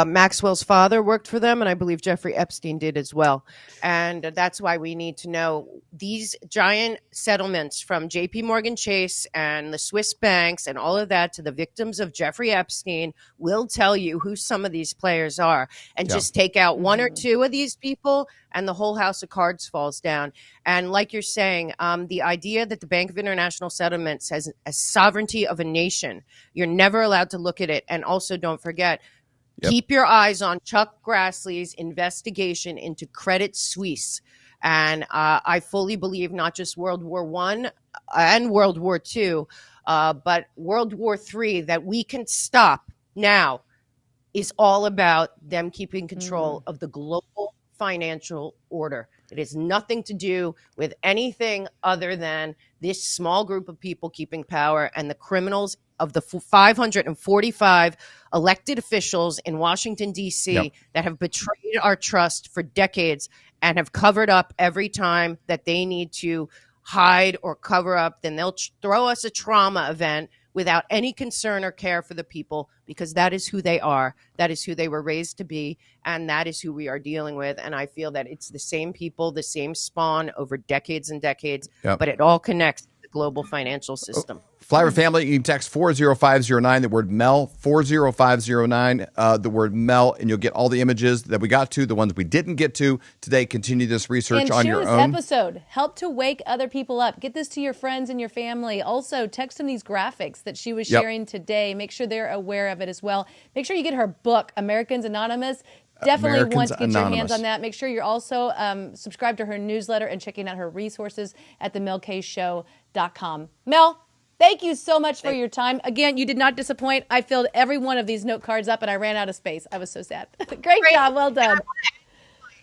Maxwell's father worked for them, and I believe Jeffrey Epstein did as well. And that's why we need to know these giant settlements from JP Morgan Chase and the Swiss banks and all of that to the victims of Jeffrey Epstein will tell you who some of these players are. And just take out one or two of these people, and the whole house of cards falls down. And like you're saying, the idea that the Bank of International Settlements has a sovereignty of a nation, you're never allowed to look at it. And also don't forget, keep your eyes on Chuck Grassley's investigation into Credit Suisse. And I fully believe not just World War I and World War II, but World War III that we can stop now is all about them keeping control of the global financial order. It has nothing to do with anything other than this small group of people keeping power and the criminals of the 545 elected officials in Washington, D.C. that have betrayed our trust for decades and have covered up every time that they need to hide or cover up. Then they'll throw us a trauma event without any concern or care for the people, because that is who they are. That is who they were raised to be, and that is who we are dealing with. And I feel that it's the same people, the same spawn over decades and decades, but it all connects to the global financial system. Flyover family, you can text 40509, the word Mel, 40509, the word Mel, and you'll get all the images that we got to, the ones we didn't get to today. Continue this research on your own. And share this episode. Help to wake other people up. Get this to your friends and your family. Also, text them these graphics that she was sharing today. Make sure they're aware of it as well. Make sure you get her book, Americans Anonymous. Definitely want to get your hands on that. Make sure you're also subscribed to her newsletter and checking out her resources at 𝗏𝗏𝗏𝗏show.com. Mel, thank you so much for your time. Again, you did not disappoint. I filled every one of these note cards up, and I ran out of space. I was so sad. Great job. Well done.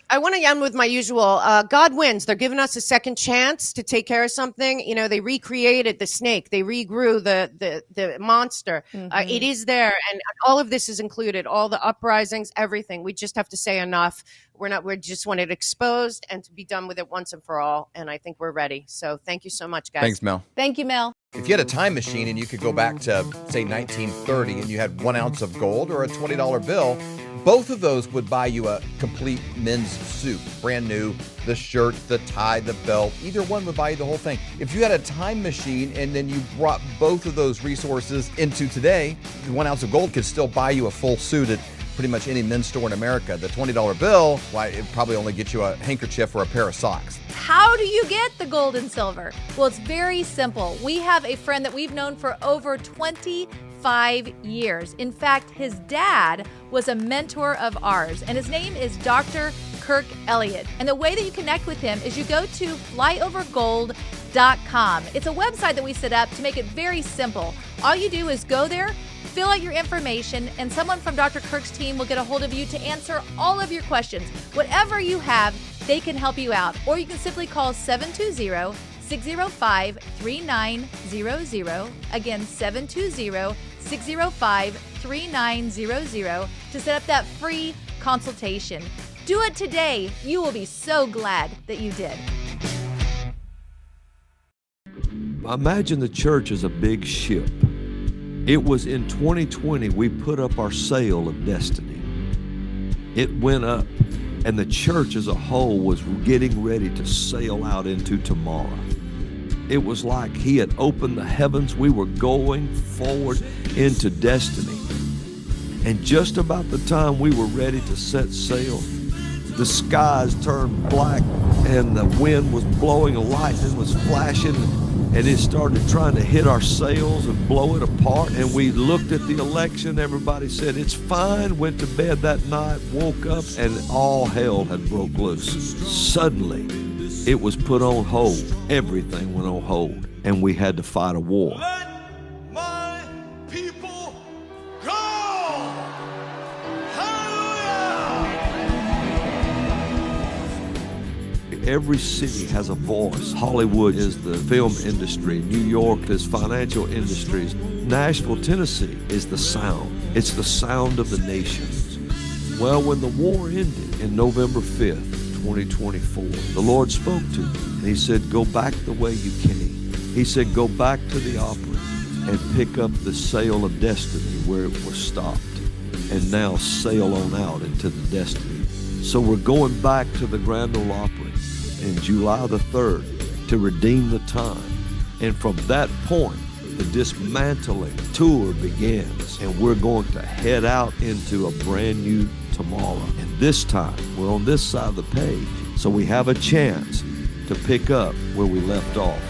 I want to end with my usual, God wins. They're giving us a second chance to take care of something. You know, they recreated the snake. They regrew the monster. It is there. And all of this is included, all the uprisings, everything. We just have to say enough. We just want it exposed and to be done with it once and for all. And I think we're ready. So thank you so much, guys. Thanks, Mel. Thank you, Mel. If you had a time machine and you could go back to, say, 1930 and you had 1 ounce of gold or a $20 bill, both of those would buy you a complete men's suit, brand new, the shirt, the tie, the belt. Either one would buy you the whole thing. If you had a time machine and then you brought both of those resources into today, the 1 ounce of gold could still buy you a full suit at pretty much any men's store in America. The $20 bill, why, it probably only gets you a handkerchief or a pair of socks. How do you get the gold and silver? Well, it's very simple. We have a friend that we've known for over 25 years. In fact, his dad was a mentor of ours, and his name is Dr. Kirk Elliott. And the way that you connect with him is you go to flyovergold.com. It's a website that we set up to make it very simple. All you do is go there, fill out your information, and someone from Dr. Kirk's team will get a hold of you to answer all of your questions. Whatever you have, they can help you out. Or you can simply call 720-605-3900. Again, 720-605-3900 to set up that free consultation. Do it today. You will be so glad that you did. Imagine the church as a big ship. It was in 2020 we put up our sail of destiny. It went up, and the church as a whole was getting ready to sail out into tomorrow. It was like he had opened the heavens. We were going forward into destiny. And just about the time we were ready to set sail, the skies turned black and the wind was blowing, lightning was flashing, and it started trying to hit our sails and blow it apart. And we looked at the election. Everybody said, it's fine. Went to bed that night, woke up, and all hell had broke loose. Suddenly, it was put on hold. Everything went on hold, and we had to fight a war. Let my people go! Every city has a voice. Hollywood is the film industry. New York is financial industries. Nashville, Tennessee is the sound. It's the sound of the nations. Well, when the war ended in November 5th, 2024, the Lord spoke to me. And he said, go back the way you came. He said, go back to the Opry and pick up the sail of destiny where it was stopped. And now sail on out into the destiny. So we're going back to the Grand Ole Opry in July the 3rd to redeem the time. And from that point, the dismantling tour begins. And we're going to head out into a brand new tomorrow. And this time, we're on this side of the page. So we have a chance to pick up where we left off.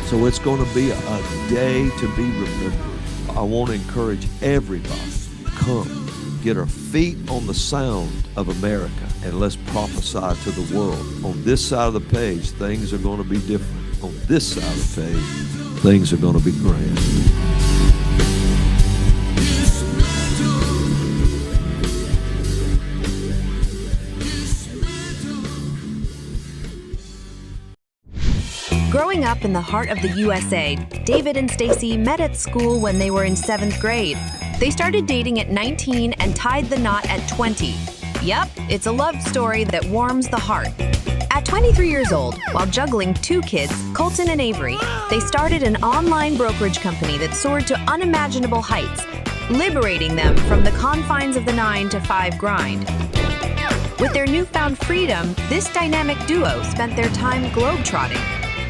So it's going to be a day to be remembered. I want to encourage everybody, come. Get our feet on the sound of America and let's prophesy to the world. On this side of the page, things are going to be different. On this side of the page, things are going to be grand. Growing up in the heart of the USA, David and Stacy met at school when they were in 7th grade. They started dating at 19 and tied the knot at 20. Yep, it's a love story that warms the heart. At 23 years old, while juggling 2 kids, Colton and Avery, they started an online brokerage company that soared to unimaginable heights, liberating them from the confines of the 9-to-5 grind. With their newfound freedom, this dynamic duo spent their time globetrotting.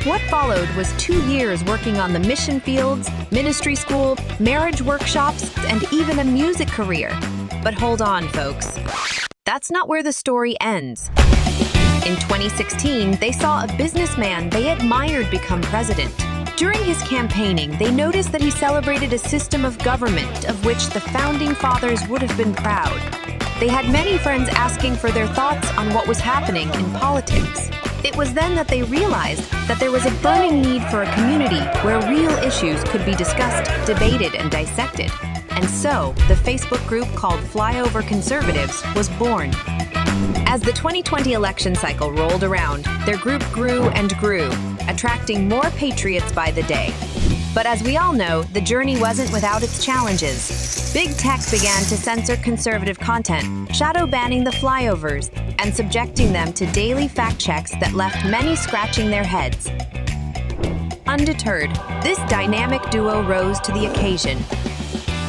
What followed was 2 years working on the mission fields, ministry school, marriage workshops, and even a music career. But hold on, folks. That's not where the story ends. In 2016, they saw a businessman they admired become president. During his campaigning, they noticed that he celebrated a system of government of which the founding fathers would have been proud. They had many friends asking for their thoughts on what was happening in politics. It was then that they realized that there was a burning need for a community where real issues could be discussed, debated, and dissected. And so, the Facebook group called Flyover Conservatives was born. As the 2020 election cycle rolled around, their group grew and grew, attracting more patriots by the day. But as we all know, the journey wasn't without its challenges. Big tech began to censor conservative content, shadow banning the flyovers, and subjecting them to daily fact checks that left many scratching their heads. Undeterred, this dynamic duo rose to the occasion.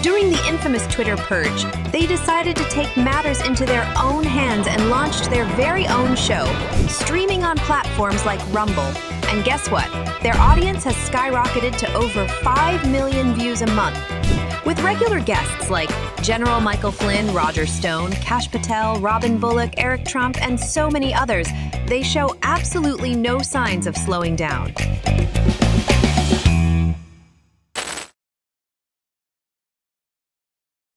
During the infamous Twitter purge, they decided to take matters into their own hands and launched their very own show, streaming on platforms like Rumble. And guess what? Their audience has skyrocketed to over 5 million views a month. With regular guests like General Michael Flynn, Roger Stone, Kash Patel, Robin Bullock, Eric Trump, and so many others, they show absolutely no signs of slowing down.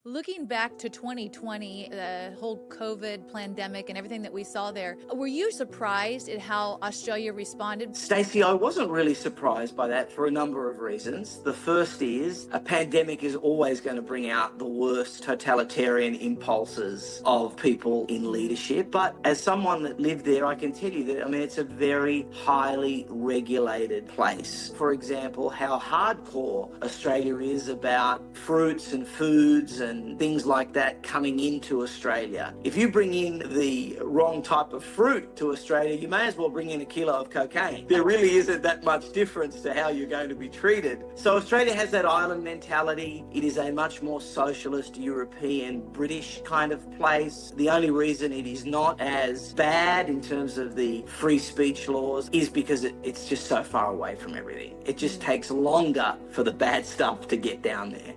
Looking back to 2020, the whole COVID pandemic and everything that we saw there, were you surprised at how Australia responded? Stacey, I wasn't really surprised by that for a number of reasons. The first is a pandemic is always going to bring out the worst totalitarian impulses of people in leadership. But as someone that lived there, I can tell you that, it's a very highly regulated place. For example, how hardcore Australia is about fruits and foods and things like that coming into Australia. If you bring in the wrong type of fruit to Australia, you may as well bring in a kilo of cocaine. There really isn't that much difference to how you're going to be treated. So Australia has that island mentality. It is a much more socialist, European, British kind of place. The only reason it is not as bad in terms of the free speech laws is because it's just so far away from everything. It just takes longer for the bad stuff to get down there.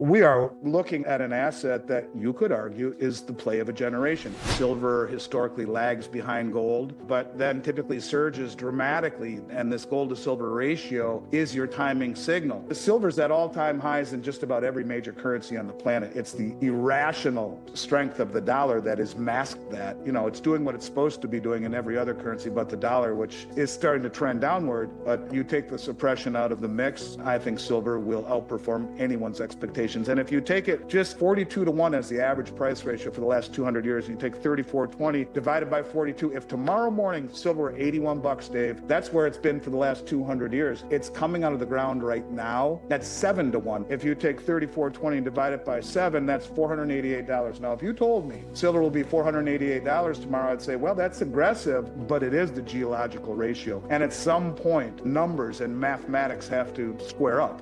We are looking at an asset that you could argue is the play of a generation. Silver historically lags behind gold, but then typically surges dramatically, and this gold to silver ratio is your timing signal. The silver's at all-time highs in just about every major currency on the planet. It's the irrational strength of the dollar that has masked that. It's doing what it's supposed to be doing in every other currency but the dollar, which is starting to trend downward. But you take the suppression out of the mix, I think silver will outperform anyone's expectation communications. And if you take it just 42 to 1 as the average price ratio for the last 200 years, and you take 34.20 divided by 42, if tomorrow morning silver were $81, Dave, that's where it's been for the last 200 years. It's coming out of the ground right now. That's 7 to 1. If you take 34.20 and divide it by 7, that's $488. Now, if you told me silver will be $488 tomorrow, I'd say, well, that's aggressive, but it is the geological ratio. And at some point, numbers and mathematics have to square up.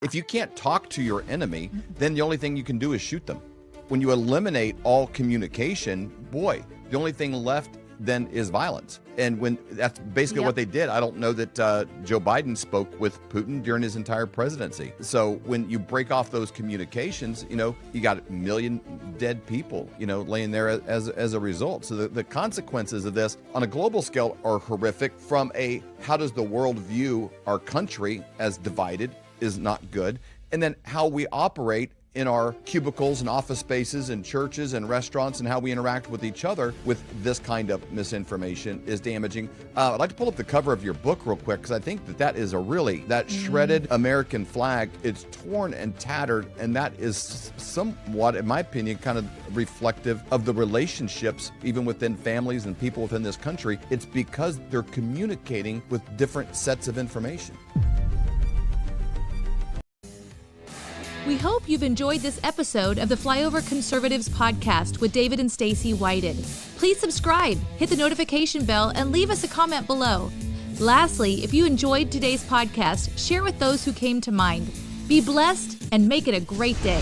If you can't talk to your enemy, then the only thing you can do is shoot them. When you eliminate all communication, boy, the only thing left then is violence. And when that's basically what they did. I don't know that Joe Biden spoke with Putin during his entire presidency. So when you break off those communications, you know, you got 1 million dead people, you know, laying there as a result. So the consequences of this on a global scale are horrific. From a how does the world view our country as divided is not good. And then how we operate in our cubicles and office spaces and churches and restaurants and how we interact with each other with this kind of misinformation is damaging. I'd like to pull up the cover of your book real quick, because I think that is a really, that shredded American flag, it's torn and tattered, and that is somewhat, in my opinion, kind of reflective of the relationships even within families and people within this country. It's because they're communicating with different sets of information. We hope you've enjoyed this episode of the Flyover Conservatives podcast with David and 𝗬𝗎𝗓. Please subscribe, hit the notification bell, and leave us a comment below. Lastly, if you enjoyed today's podcast, share with those who came to mind. Be blessed and make it a great day.